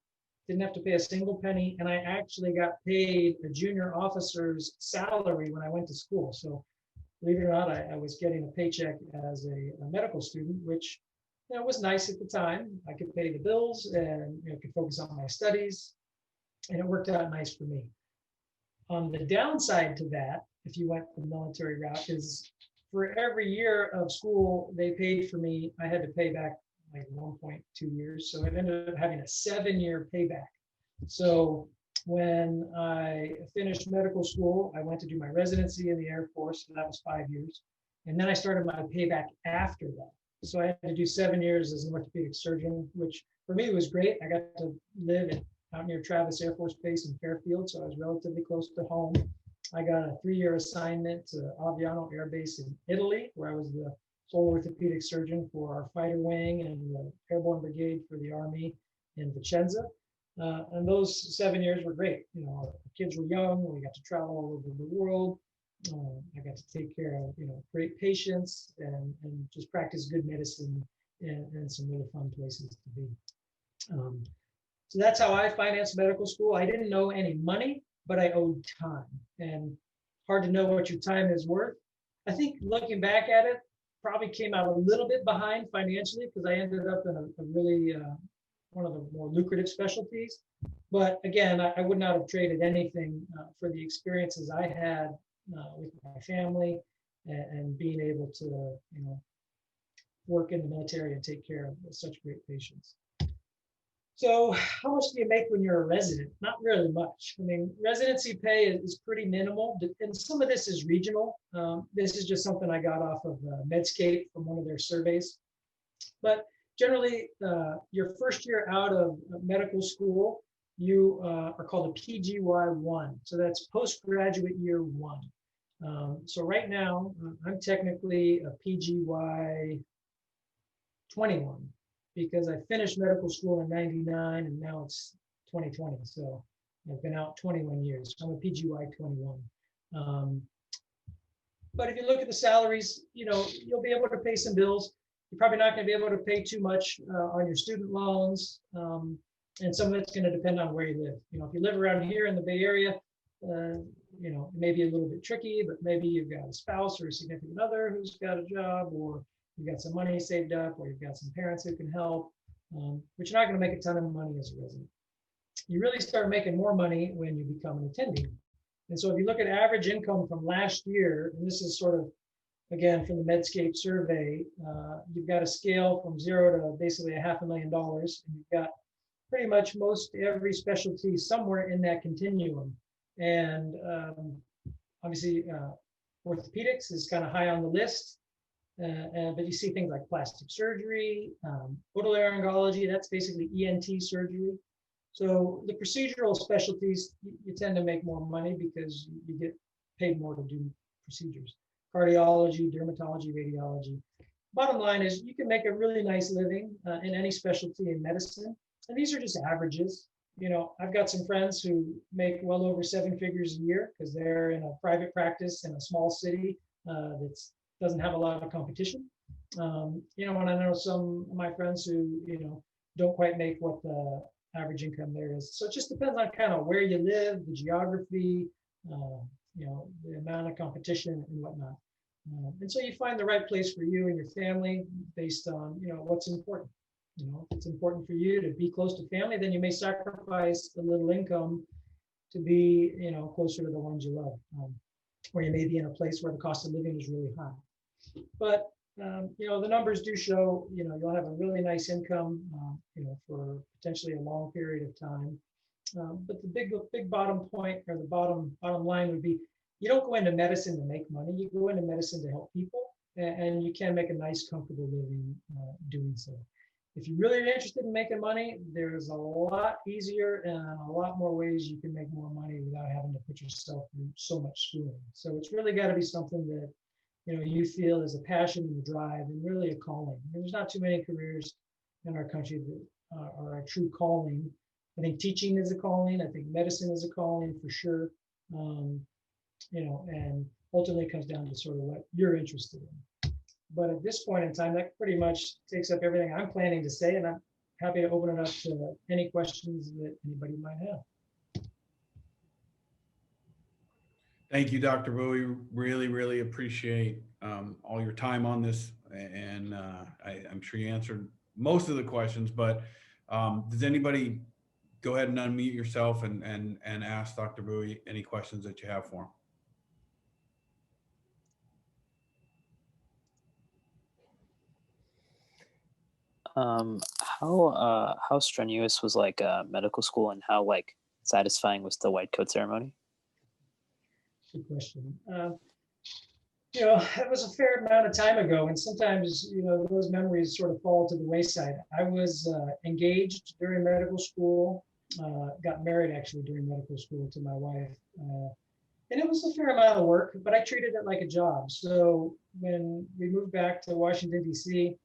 S2: didn't have to pay a single penny, and I actually got paid a junior officer's salary when I went to school. So believe it or not, I was getting a paycheck as a medical student, which was nice at the time. I could pay the bills and could focus on my studies, and it worked out nice for me. On the downside to that, if you went the military route, is for every year of school they paid for me, I had to pay back like 1.2 years. So it ended up having a 7-year payback. So when I finished medical school, I went to do my residency in the Air Force, and that was 5 years. And then I started my payback after that. So I had to do 7 years as an orthopedic surgeon, which for me was great. I got to live out near Travis Air Force Base in Fairfield, so I was relatively close to home. I got a 3-year assignment to Aviano Air Base in Italy, where I was the sole orthopedic surgeon for our fighter wing and the airborne brigade for the Army in Vicenza. And those 7 years were great. Our kids were young. We got to travel all over the world. I got to take care of, great patients and just practice good medicine in some really fun places to be. So that's how I financed medical school. I didn't know any money, but I owed time. And hard to know what your time is worth. I think looking back at it, probably came out a little bit behind financially because I ended up in a really one of the more lucrative specialties. But again, I would not have traded anything for the experiences I had with my family and being able to, work in the military and take care of such great patients. So how much do you make when you're a resident? Not really much. I mean, residency pay is pretty minimal, and some of this is regional. This is just something I got off of Medscape from one of their surveys. But generally, your first year out of medical school, you are called a PGY1. So that's postgraduate year 1. So right now, I'm technically a PGY 21. Because I finished medical school in 99 and now it's 2020. So I've been out 21 years. So I'm a PGY 21. But if you look at the salaries, you'll be able to pay some bills. You're probably not going to be able to pay too much on your student loans. And some of it's going to depend on where you live. If you live around here in the Bay Area, it may be a little bit tricky, but maybe you've got a spouse or a significant other who's got a job, or you've got some money saved up, or you've got some parents who can help, but you're not going to make a ton of money as a resident. You really start making more money when you become an attending. And so if you look at average income from last year, and this is sort of, again, from the Medscape survey, you've got a scale from 0 to basically $500,000, and you've got pretty much most every specialty somewhere in that continuum. And obviously, orthopedics is kind of high on the list. But you see things like plastic surgery, otolaryngology, that's basically ENT surgery. So the procedural specialties, you tend to make more money because you get paid more to do procedures. Cardiology, dermatology, radiology. Bottom line is you can make a really nice living in any specialty in medicine. And these are just averages. I've got some friends who make well over 7 figures a year because they're in a private practice in a small city that's doesn't have a lot of competition. And I know some of my friends who, don't quite make what the average income there is. So it just depends on kind of where you live, the geography, the amount of competition and whatnot. And so you find the right place for you and your family based on, what's important. If it's important for you to be close to family, then you may sacrifice a little income to be, closer to the ones you love. Or you may be in a place where the cost of living is really high. But the numbers do show, you'll have a really nice income, for potentially a long period of time. But the big bottom point, or the bottom line would be, you don't go into medicine to make money. You go into medicine to help people, and you can make a nice, comfortable living doing so. if you really are interested in making money, there's a lot easier and a lot more ways you can make more money without having to put yourself through so much schooling. So it's really got to be something that, you know, you feel is a passion and a drive and really a calling. There's not too many careers in our country that are a true calling. I think teaching is a calling. I think medicine is a calling for sure. You know, and ultimately it comes down to sort of what you're interested in. But at this point in time, that pretty much takes up everything I'm planning to say, and I'm happy to open it up to any questions that anybody might have.
S1: Thank you, Dr. Bowie. Really, really appreciate all your time on this. And I'm sure you answered most of the questions, but does anybody go ahead and unmute yourself and ask Dr. Bowie any questions that you have for him?
S3: How strenuous was like medical school, and how like satisfying was the white coat ceremony?
S2: Good question. You know, it was a fair amount of time ago, and sometimes, you know, those memories sort of fall to the wayside. I was engaged during medical school, got married actually during medical school to my wife. And it was a fair amount of work, but I treated it like a job. So when we moved back to Washington, D.C.,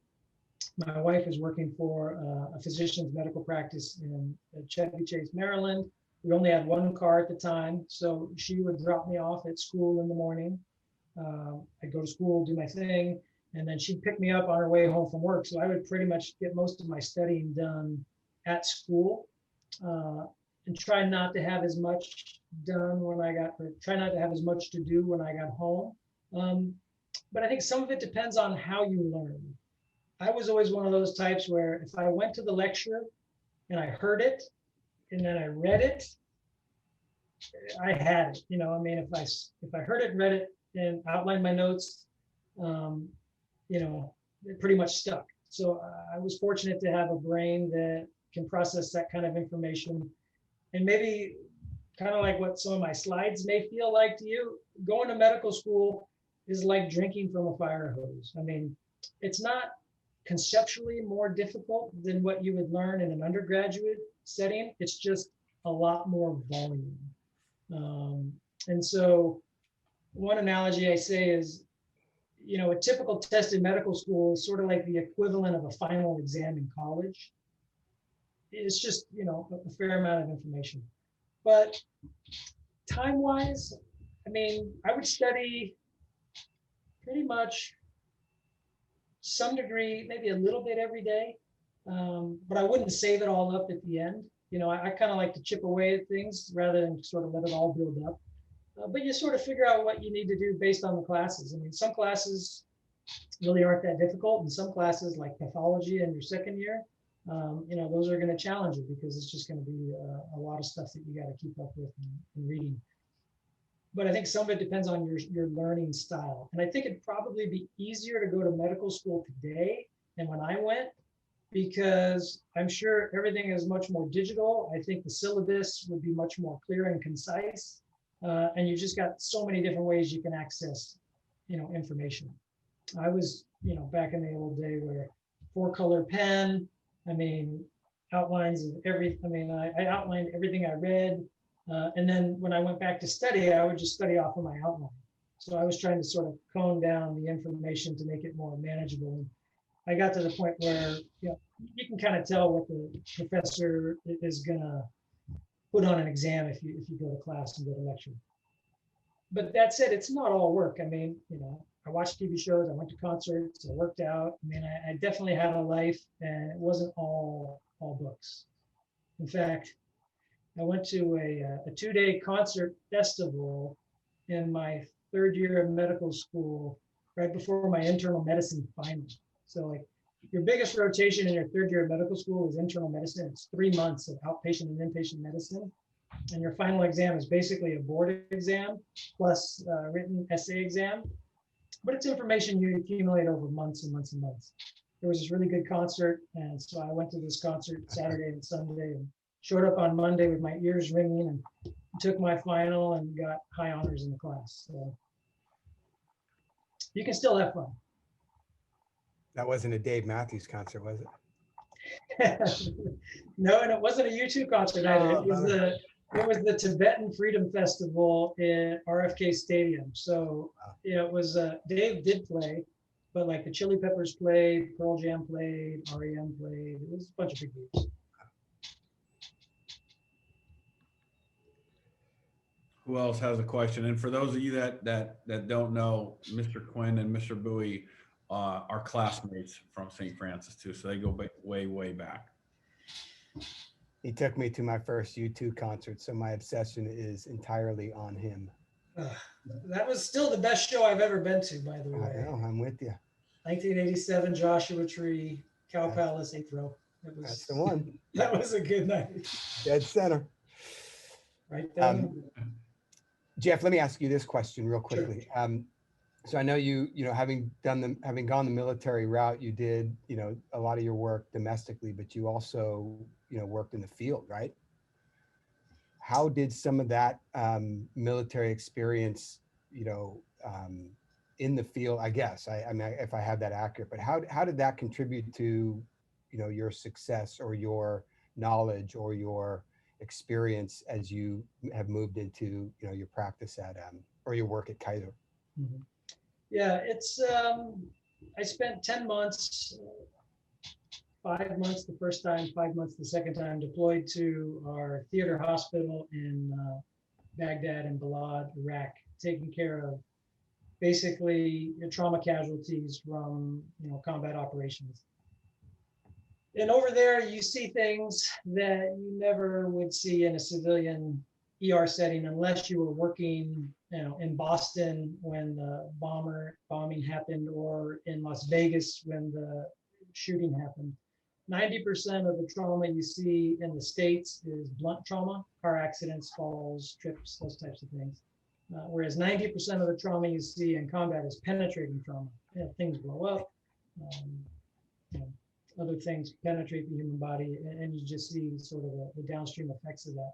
S2: my wife was working for a physician's medical practice in Chevy Chase, Maryland. We only had one car at the time, so she would drop me off at school in the morning. I'd go to school, do my thing, and then she'd pick me up on her way home from work. So I would pretty much get most of my studying done at school, and try not to have as much done when I got, or try not to have as much to do when I got home. But I think some of it depends on how you learn. I was always one of those types where if I went to the lecture and I heard it and then I read it, I had it. You know, I mean, if I heard it, read it, and outlined my notes, you know, it pretty much stuck. So I was fortunate to have a brain that can process that kind of information. And maybe kind of like what some of my slides may feel like to you, going to medical school is like drinking from a fire hose. I mean, it's not conceptually more difficult than what you would learn in an undergraduate setting. It's just a lot more volume. And so one analogy I say is, you know, a typical test in medical school is sort of like the equivalent of a final exam in college. It's just, you know, a fair amount of information. But time-wise, I mean, I would study pretty much some degree, maybe a little bit every day, but I wouldn't save it all up at the end. You know, I kind of like to chip away at things rather than sort of let it all build up. But you sort of figure out what you need to do based on the classes. I mean, some classes really aren't that difficult, and some classes like pathology in your second year, you know, those are going to challenge you because it's just going to be a lot of stuff that you got to keep up with in reading. But I think some of it depends on your learning style. And I think it'd probably be easier to go to medical school today than when I went, because I'm sure everything is much more digital. I think the syllabus would be much more clear and concise. And you just got so many different ways you can access, you know, information. I was, you know, back in the old day where 4-color pen, I mean, outlines of I outlined everything I read. And then when I went back to study, I would just study off of my outline. So I was trying to sort of cone down the information to make it more manageable. And I got to the point where, you know, you can kind of tell what the professor is gonna put on an exam if you go to class and go to lecture. But that said, it's not all work. I mean, you know, I watched TV shows, I went to concerts, I worked out. I mean, I definitely had a life, and it wasn't all books. In fact, I went to a 2-day concert festival in my third year of medical school, right before my internal medicine final. So like your biggest rotation in your third year of medical school is internal medicine. It's 3 months of outpatient and inpatient medicine. And your final exam is basically a board exam plus a written essay exam. But it's information you accumulate over months and months and months. There was this really good concert, and so I went to this concert Saturday and Sunday and showed up on Monday with my ears ringing and took my final and got high honors in the class. So you can still have fun.
S4: That wasn't a Dave Matthews concert, was it?
S2: No, and it wasn't a U2 concert either. It was the Tibetan Freedom Festival in RFK Stadium. So it was Dave did play, but like the Chili Peppers played, Pearl Jam played, REM played. It was a bunch of big groups.
S1: Who else has a question? And for those of you that don't know, Mr. Quinn and Mr. Bowie are classmates from St. Francis too, so they go way back.
S4: He took me to my first U2 concert, so my obsession is entirely on him.
S2: That was still the best show I've ever been to, by the way.
S4: I know, I'm with you.
S2: 1987 Joshua Tree, Cow Palace, 8th row.
S4: That's the one.
S2: That was a good night.
S4: Dead center.
S2: Right there.
S4: Jeff, let me ask you this question real quickly. Sure. So I know you having gone the military route, you did, a lot of your work domestically, but you also, worked in the field, right? How did some of that military experience, in the field, I guess, I mean, if I have that accurate, but how did that contribute to, your success or your knowledge or your experience as you have moved into, your practice at, or your work at Kaiser?
S2: Mm-hmm. Yeah, it's, I spent 10 months, 5 months the first time, 5 months the second time, deployed to our theater hospital in Baghdad and Balad, Iraq, taking care of basically trauma casualties from, combat operations. And over there, you see things that you never would see in a civilian ER setting unless you were working, in Boston when the bombing happened, or in Las Vegas when the shooting happened. 90% of the trauma you see in the States is blunt trauma, car accidents, falls, trips, those types of things. Whereas 90% of the trauma you see in combat is penetrating trauma. Things blow up, other things penetrate the human body, and you just see sort of the downstream effects of that.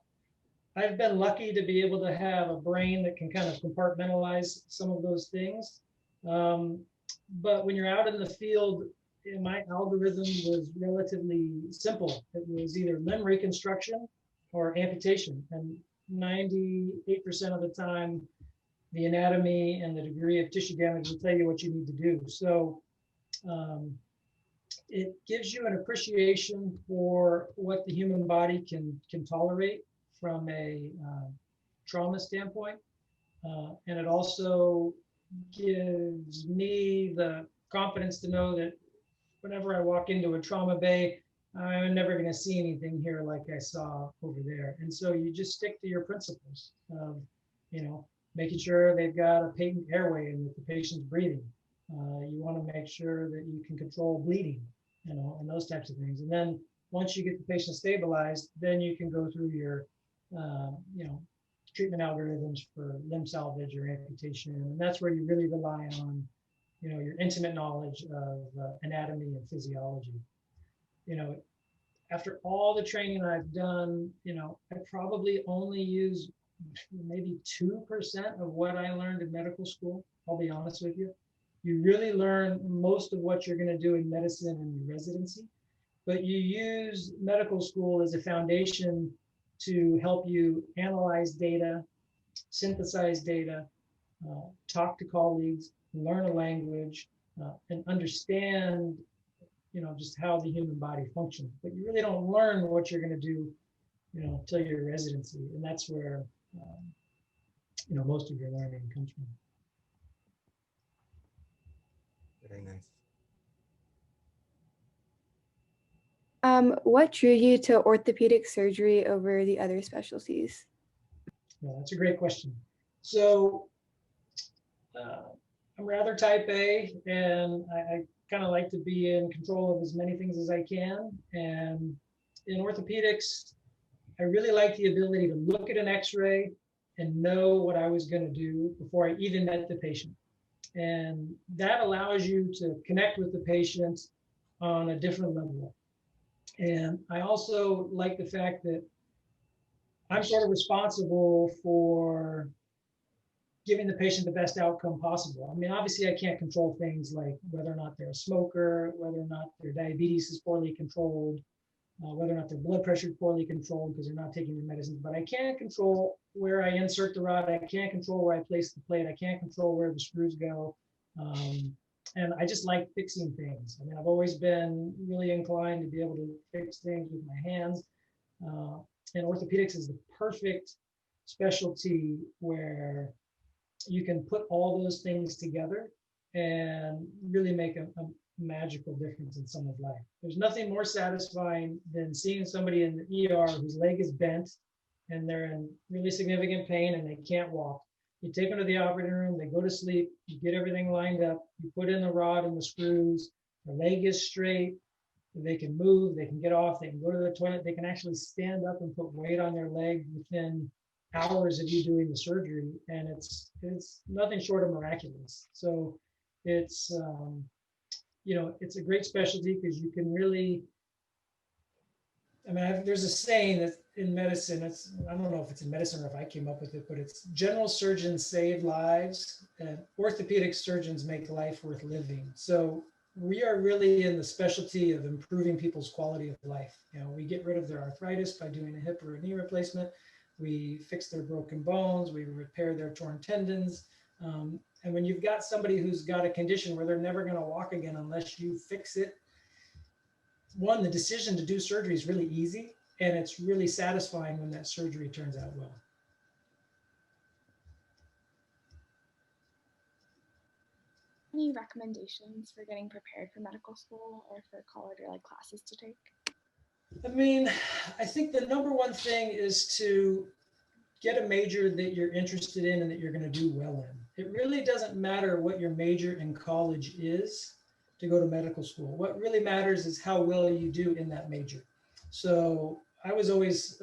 S2: I've been lucky to be able to have a brain that can kind of compartmentalize some of those things. But when you're out in the field, my algorithm was relatively simple. It was either limb reconstruction or amputation. And 98% of the time, the anatomy and the degree of tissue damage will tell you what you need to do. So it gives you an appreciation for what the human body can tolerate from a trauma standpoint. And it also gives me the confidence to know that whenever I walk into a trauma bay, I'm never going to see anything here like I saw over there. And so you just stick to your principles of, making sure they've got a patent airway and that the patient's breathing. You want to make sure that you can control bleeding, and those types of things. And then once you get the patient stabilized, then you can go through your, treatment algorithms for limb salvage or amputation. And that's where you really rely on, your intimate knowledge of anatomy and physiology. After all the training I've done, I probably only use maybe 2% of what I learned in medical school. I'll be honest with you. You really learn most of what you're going to do in medicine in residency, but you use medical school as a foundation to help you analyze data, synthesize data, talk to colleagues, learn a language, and understand, just how the human body functions. But you really don't learn what you're going to do, till your residency, and that's where, most of your learning comes from.
S4: Very nice.
S5: What drew you to orthopedic surgery over the other specialties?
S2: Yeah, that's a great question. So I'm rather type A, and I kind of like to be in control of as many things as I can. And in orthopedics, I really like the ability to look at an x-ray and know what I was going to do before I even met the patient. And that allows you to connect with the patient on a different level. And I also like the fact that I'm sort of responsible for giving the patient the best outcome possible. I mean, obviously I can't control things like whether or not they're a smoker, whether or not their diabetes is poorly controlled, whether or not their blood pressure is poorly controlled because they're not taking their medicines. But I can't control where I insert the rod. I can't control where I place the plate. I can't control where the screws go. And I just like fixing things. I mean, I've always been really inclined to be able to fix things with my hands. And orthopedics is the perfect specialty where you can put all those things together and really make a magical difference in someone's life. There's nothing more satisfying than seeing somebody in the ER whose leg is bent and they're in really significant pain and they can't walk. You take them to the operating room, they go to sleep, you get everything lined up, you put in the rod and the screws, the leg is straight, they can move, they can get off, they can go to the toilet, they can actually stand up and put weight on their leg within hours of you doing the surgery, and it's nothing short of miraculous. So it's it's a great specialty because you can really, I mean, there's a saying that in medicine, I don't know if it's in medicine or if I came up with it, but it's general surgeons save lives and orthopedic surgeons make life worth living. So we are really in the specialty of improving people's quality of life. We get rid of their arthritis by doing a hip or a knee replacement. We fix their broken bones. We repair their torn tendons. And when you've got somebody who's got a condition where they're never going to walk again unless you fix it, one, the decision to do surgery is really easy, and it's really satisfying when that surgery turns out well.
S6: Any recommendations for getting prepared for medical school or for college or like classes to take?
S2: I mean, I think the number one thing is to get a major that you're interested in and that you're going to do well in. It really doesn't matter what your major in college is to go to medical school. What really matters is how well you do in that major. So I was always,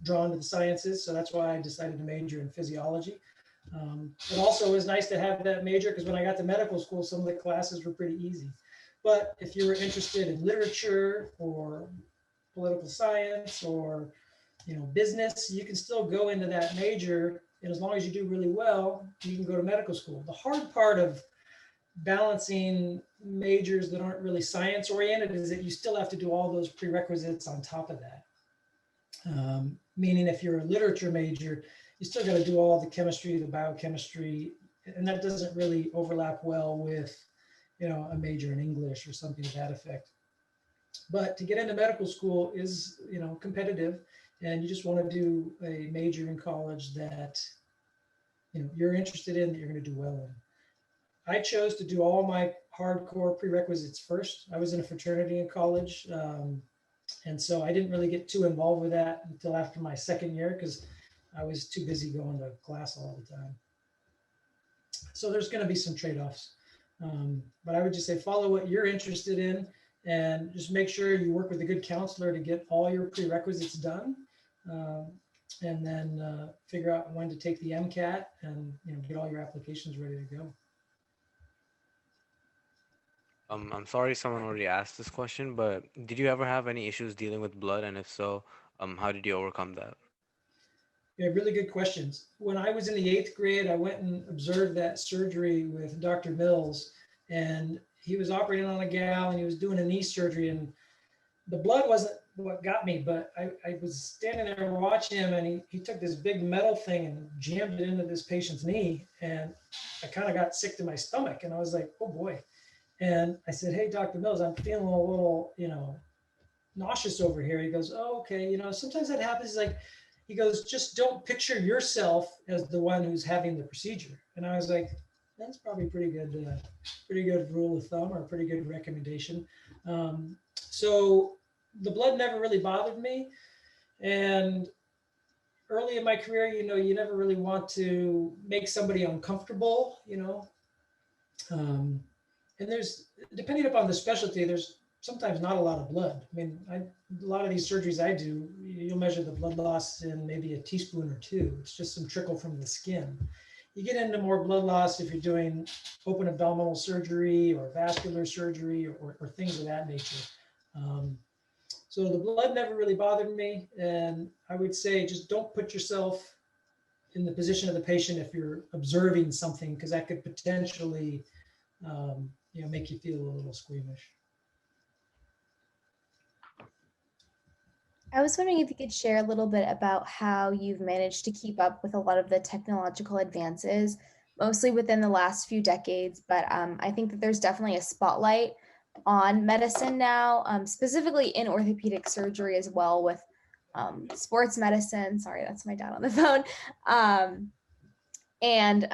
S2: drawn to the sciences. So that's why I decided to major in physiology. It also was nice to have that major because when I got to medical school, some of the classes were pretty easy. But if you were interested in literature or political science or business, you can still go into that major. And as long as you do really well, you can go to medical school. The hard part of balancing majors that aren't really science oriented is that you still have to do all those prerequisites on top of that. Meaning if you're a literature major, you still got to do all the chemistry, the biochemistry, and that doesn't really overlap well with, a major in English or something to that effect. But to get into medical school is, competitive, and you just want to do a major in college that, you're interested in, that you're going to do well in. I chose to do all my hardcore prerequisites first. I was in a fraternity in college. And so I didn't really get too involved with that until after my second year because I was too busy going to class all the time. So there's going to be some trade-offs. But I would just say follow what you're interested in and just make sure you work with a good counselor to get all your prerequisites done. And then figure out when to take the MCAT and get all your applications ready to go.
S7: I'm sorry someone already asked this question, but did you ever have any issues dealing with blood? And if so, how did you overcome that?
S2: Yeah, really good questions. When I was in the 8th grade, I went and observed that surgery with Dr. Mills, and he was operating on a gal and he was doing a knee surgery, and the blood wasn't what got me, but I was standing there watching him, and he took this big metal thing and jammed it into this patient's knee, and I kind of got sick to my stomach, and I was like, oh boy. And I said, hey, Dr. Mills, I'm feeling a little, nauseous over here. He goes, oh, okay. Sometimes that happens. He goes, just don't picture yourself as the one who's having the procedure. And I was like, that's probably pretty good rule of thumb or a pretty good recommendation. So the blood never really bothered me. And early in my career, you never really want to make somebody uncomfortable, and there's, depending upon the specialty, there's sometimes not a lot of blood. I mean, a lot of these surgeries I do, you'll measure the blood loss in maybe a teaspoon or two. It's just some trickle from the skin. You get into more blood loss if you're doing open abdominal surgery or vascular surgery or things of that nature. So the blood never really bothered me. And I would say just don't put yourself in the position of the patient if you're observing something, because that could potentially make you feel a little squeamish.
S8: I was wondering if you could share a little bit about how you've managed to keep up with a lot of the technological advances, mostly within the last few decades. But I think that there's definitely a spotlight on medicine now, specifically in orthopedic surgery as well, with sports medicine. Sorry, that's my dad on the phone. And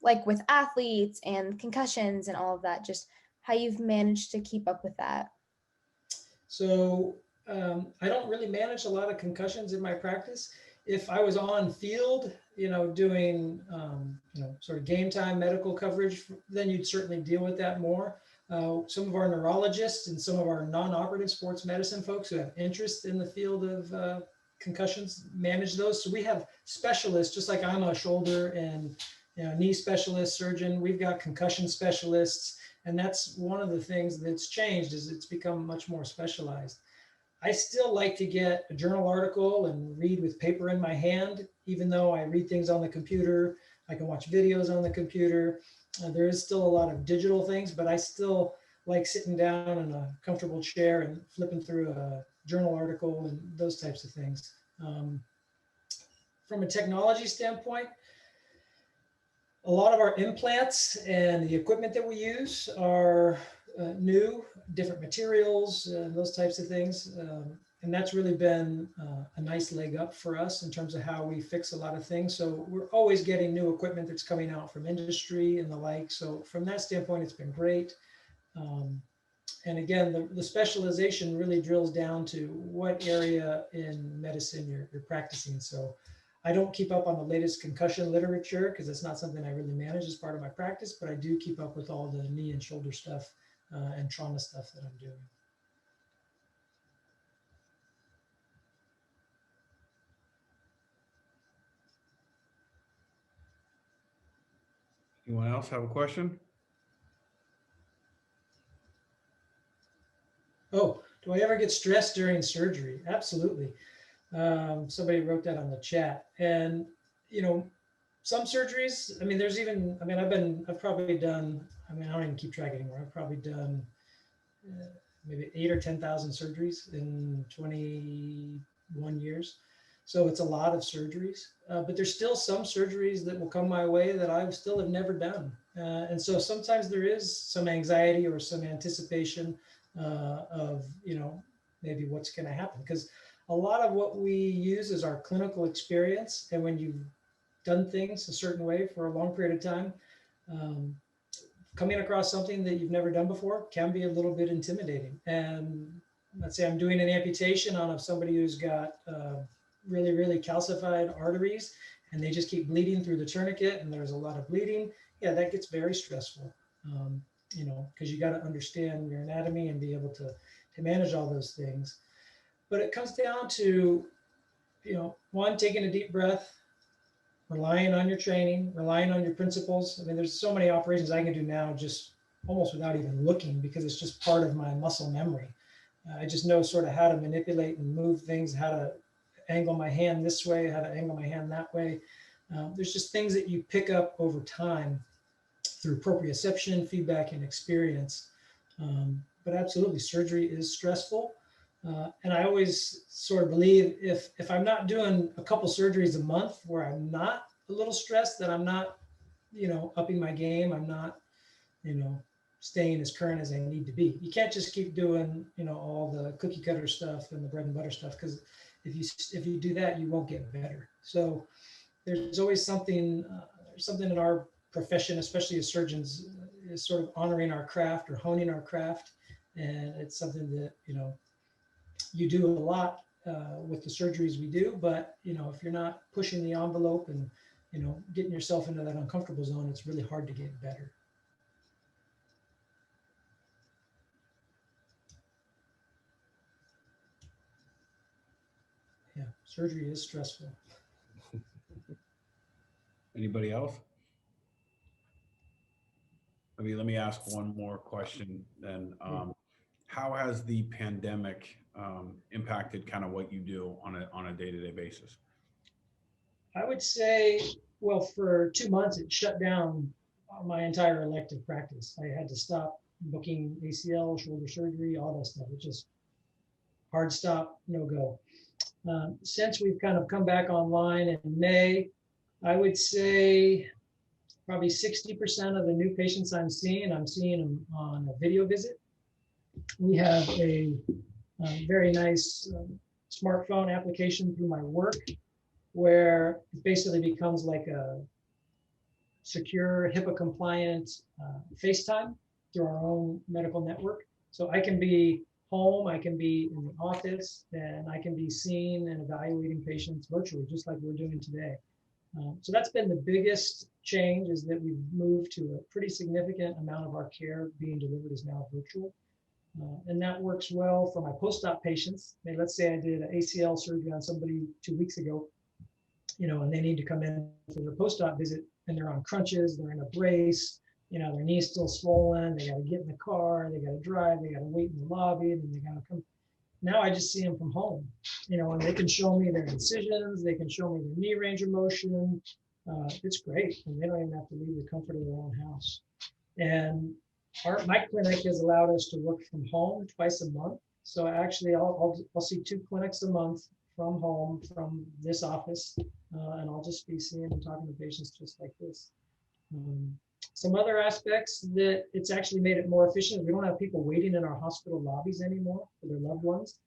S8: like with athletes and concussions and all of that, just how you've managed to keep up with that.
S2: So I don't really manage a lot of concussions in my practice. If I was on field, doing, sort of game time medical coverage, then you'd certainly deal with that more. Some of our neurologists and some of our non-operative sports medicine folks who have interest in the field of concussions manage those. So we have specialists, just like I'm a shoulder and knee specialist surgeon. We've got concussion specialists, and that's one of the things that's changed is it's become much more specialized. I still like to get a journal article and read with paper in my hand, even though I read things on the computer. I can watch videos on the computer. There is still a lot of digital things, but I still like sitting down in a comfortable chair and flipping through a journal article and those types of things. From a technology standpoint, a lot of our implants and the equipment that we use are new, different materials, those types of things. And that's really been a nice leg up for us in terms of how we fix a lot of things. So we're always getting new equipment that's coming out from industry and the like. So from that standpoint, it's been great. And again, the specialization really drills down to what area in medicine you're practicing. So I don't keep up on the latest concussion literature because it's not something I really manage as part of my practice, but I do keep up with all the knee and shoulder stuff and trauma stuff that I'm doing.
S1: Anyone else have a question?
S2: Oh, do I ever get stressed during surgery? Absolutely. Somebody wrote that on the chat. And, some surgeries, I've probably done, I don't even keep track anymore. I've probably done maybe 8 or 10,000 surgeries in 21 years. So it's a lot of surgeries, but there's still some surgeries that will come my way that I still have never done. And so sometimes there is some anxiety or some anticipation of, maybe what's going to happen. Because a lot of what we use is our clinical experience. And when you've done things a certain way for a long period of time, coming across something that you've never done before can be a little bit intimidating. And let's say I'm doing an amputation on somebody who's got really, really calcified arteries and they just keep bleeding through the tourniquet and there's a lot of bleeding. Yeah, that gets very stressful, because you got to understand your anatomy and be able to manage all those things. But it comes down to, one, taking a deep breath, relying on your training, relying on your principles. There's so many operations I can do now just almost without even looking because it's just part of my muscle memory. I just know sort of how to manipulate and move things, how to angle my hand this way, how to angle my hand that way. There's just things that you pick up over time through proprioception, feedback, and experience. But absolutely, surgery is stressful. And I always sort of believe if I'm not doing a couple surgeries a month where I'm not a little stressed, that I'm not, upping my game. I'm not, staying as current as I need to be. You can't just keep doing, all the cookie cutter stuff and the bread and butter stuff, because if you do that, you won't get better. So there's always something in our profession, especially as surgeons, is sort of honoring our craft or honing our craft. And it's something that, you do a lot with the surgeries we do, but if you're not pushing the envelope and getting yourself into that uncomfortable zone, it's really hard to get better. Yeah, surgery is stressful.
S1: Anybody else? Maybe let me ask one more question then. How has the pandemic impacted kind of what you do on a day-to-day basis?
S2: I would say, well, for 2 months, it shut down my entire elective practice. I had to stop booking ACL, shoulder surgery, all that stuff. It's just hard stop, no go. Since we've kind of come back online in May, I would say probably 60% of the new patients I'm seeing them on a video visit. We have a very nice smartphone application through my work where it basically becomes like a secure HIPAA compliant FaceTime through our own medical network. So I can be home, I can be in the office, and I can be seeing and evaluating patients virtually, just like we're doing today. So that's been the biggest change, is that we've moved to a pretty significant amount of our care being delivered is now virtual. And that works well for my post-op patients. I mean, let's say I did an ACL surgery on somebody 2 weeks ago, and they need to come in for their post-op visit, and they're on crutches, they're in a brace, their knee's still swollen, they got to get in the car, they got to drive, they got to wait in the lobby, and then they got to come. Now I just see them from home, and they can show me their incisions, they can show me their knee range of motion. It's great, and they don't even have to leave the comfort of their own house. And my clinic has allowed us to work from home twice a month. So actually, I'll see 2 clinics a month from home, from this office, and I'll just be seeing and talking to patients just like this. Some other aspects that it's actually made it more efficient. We don't have people waiting in our hospital lobbies anymore for their loved ones.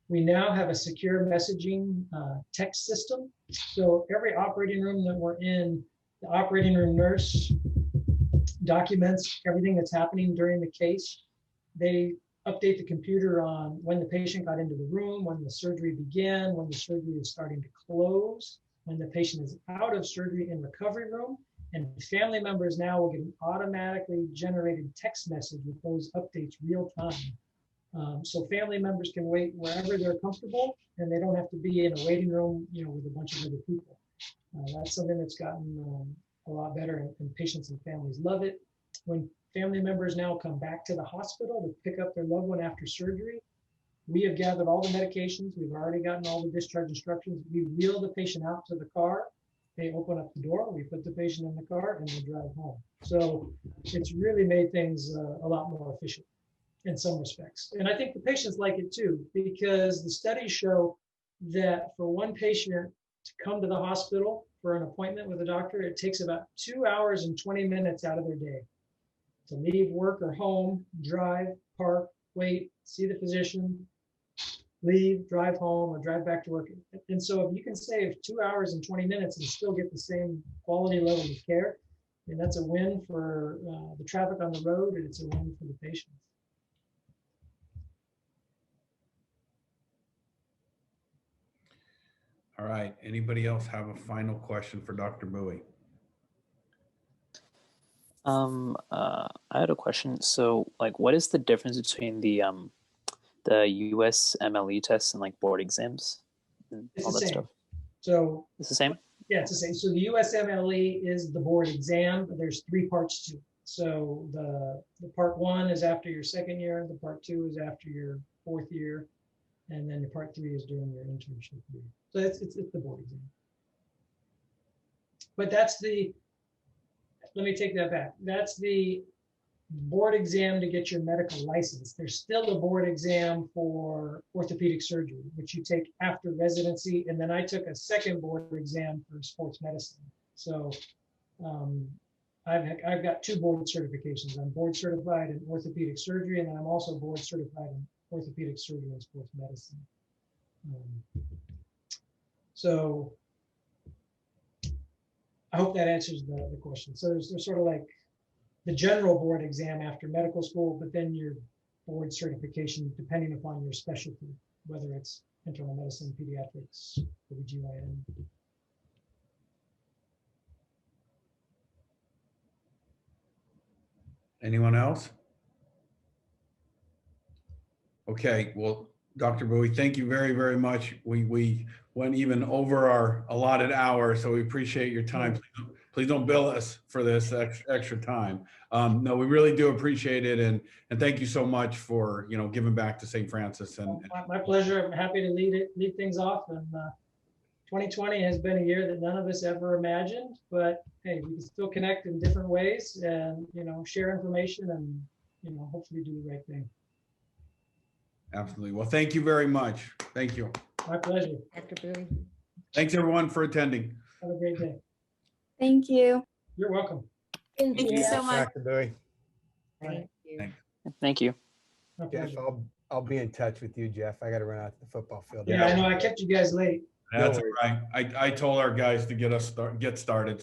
S2: We now have a secure messaging text system. So every operating room that we're in, the operating room nurse documents everything that's happening during the case. They update the computer on when the patient got into the room, when the surgery began, when the surgery is starting to close, when the patient is out of surgery in recovery room. And family members now will get an automatically generated text message with those updates real time. So family members can wait wherever they're comfortable, and they don't have to be in a waiting room, with a bunch of other people. That's something that's gotten a lot better, and patients and families love it. When family members now come back to the hospital to pick up their loved one after surgery, we have gathered all the medications. We've already gotten all the discharge instructions. We wheel the patient out to the car. They open up the door, we put the patient in the car, and they drive home. So it's really made things a lot more efficient in some respects. And I think the patients like it too, because the studies show that for one patient to come to the hospital for an appointment with a doctor, it takes about 2 hours and 20 minutes out of their day to leave work or home, drive, park, wait, see the physician, leave, drive home, or drive back to work. And so if you can save 2 hours and 20 minutes and still get the same quality level of care, and that's a win for the traffic on the road, and it's a win for the patients.
S1: All right. Anybody else have a final question for Dr. Bowie?
S3: I had a question. So, what is the difference between the USMLE tests and board exams and
S2: It's
S3: all
S2: the
S3: that
S2: same.
S3: stuff?
S2: So
S3: It's the same?
S2: yeah, it's the same. So the USMLE is the board exam, but there's 3 parts to it. So the part 1 is after your 2nd year, the part 2 is after your 4th year, and then the part 3 is during your internship year. So it's the board exam. But let me take that back. That's the board exam to get your medical license. There's still a board exam for orthopedic surgery, which you take after residency. And then I took a second board exam for sports medicine. So I've got 2 board certifications. I'm board certified in orthopedic surgery, and then I'm also board certified in orthopedic surgery and sports medicine. So I hope that answers the question. So there's sort of like the general board exam after medical school, but then your board certification depending upon your specialty, whether it's internal medicine, pediatrics, OBGYN.
S1: Anyone else? Okay, well, Dr. Bowie, thank you very, very much. We went even over our allotted hour, so we appreciate your time. Please don't bill us for this extra time. No, we really do appreciate it, and thank you so much for giving back to St. Francis. And
S2: My pleasure. I'm happy to lead things off. And 2020 has been a year that none of us ever imagined, but hey, we can still connect in different ways, and share information, and hopefully do the right thing.
S1: Absolutely. Well, thank you very much. Thank you.
S2: My pleasure.
S9: Dr. Bowie.
S1: Thanks everyone for attending.
S2: Have a great day.
S5: Thank you.
S2: You're welcome.
S9: Thank
S10: Thank you so much.
S4: Dr. Bowie.
S2: All right.
S9: Thank you.
S3: Thank you.
S2: My
S4: Jeff,
S2: pleasure.
S4: I'll be in touch with you, Jeff. I got to run out to the football field.
S2: Yeah, I know. I kept you guys late.
S1: That's all right. I told our guys to get started.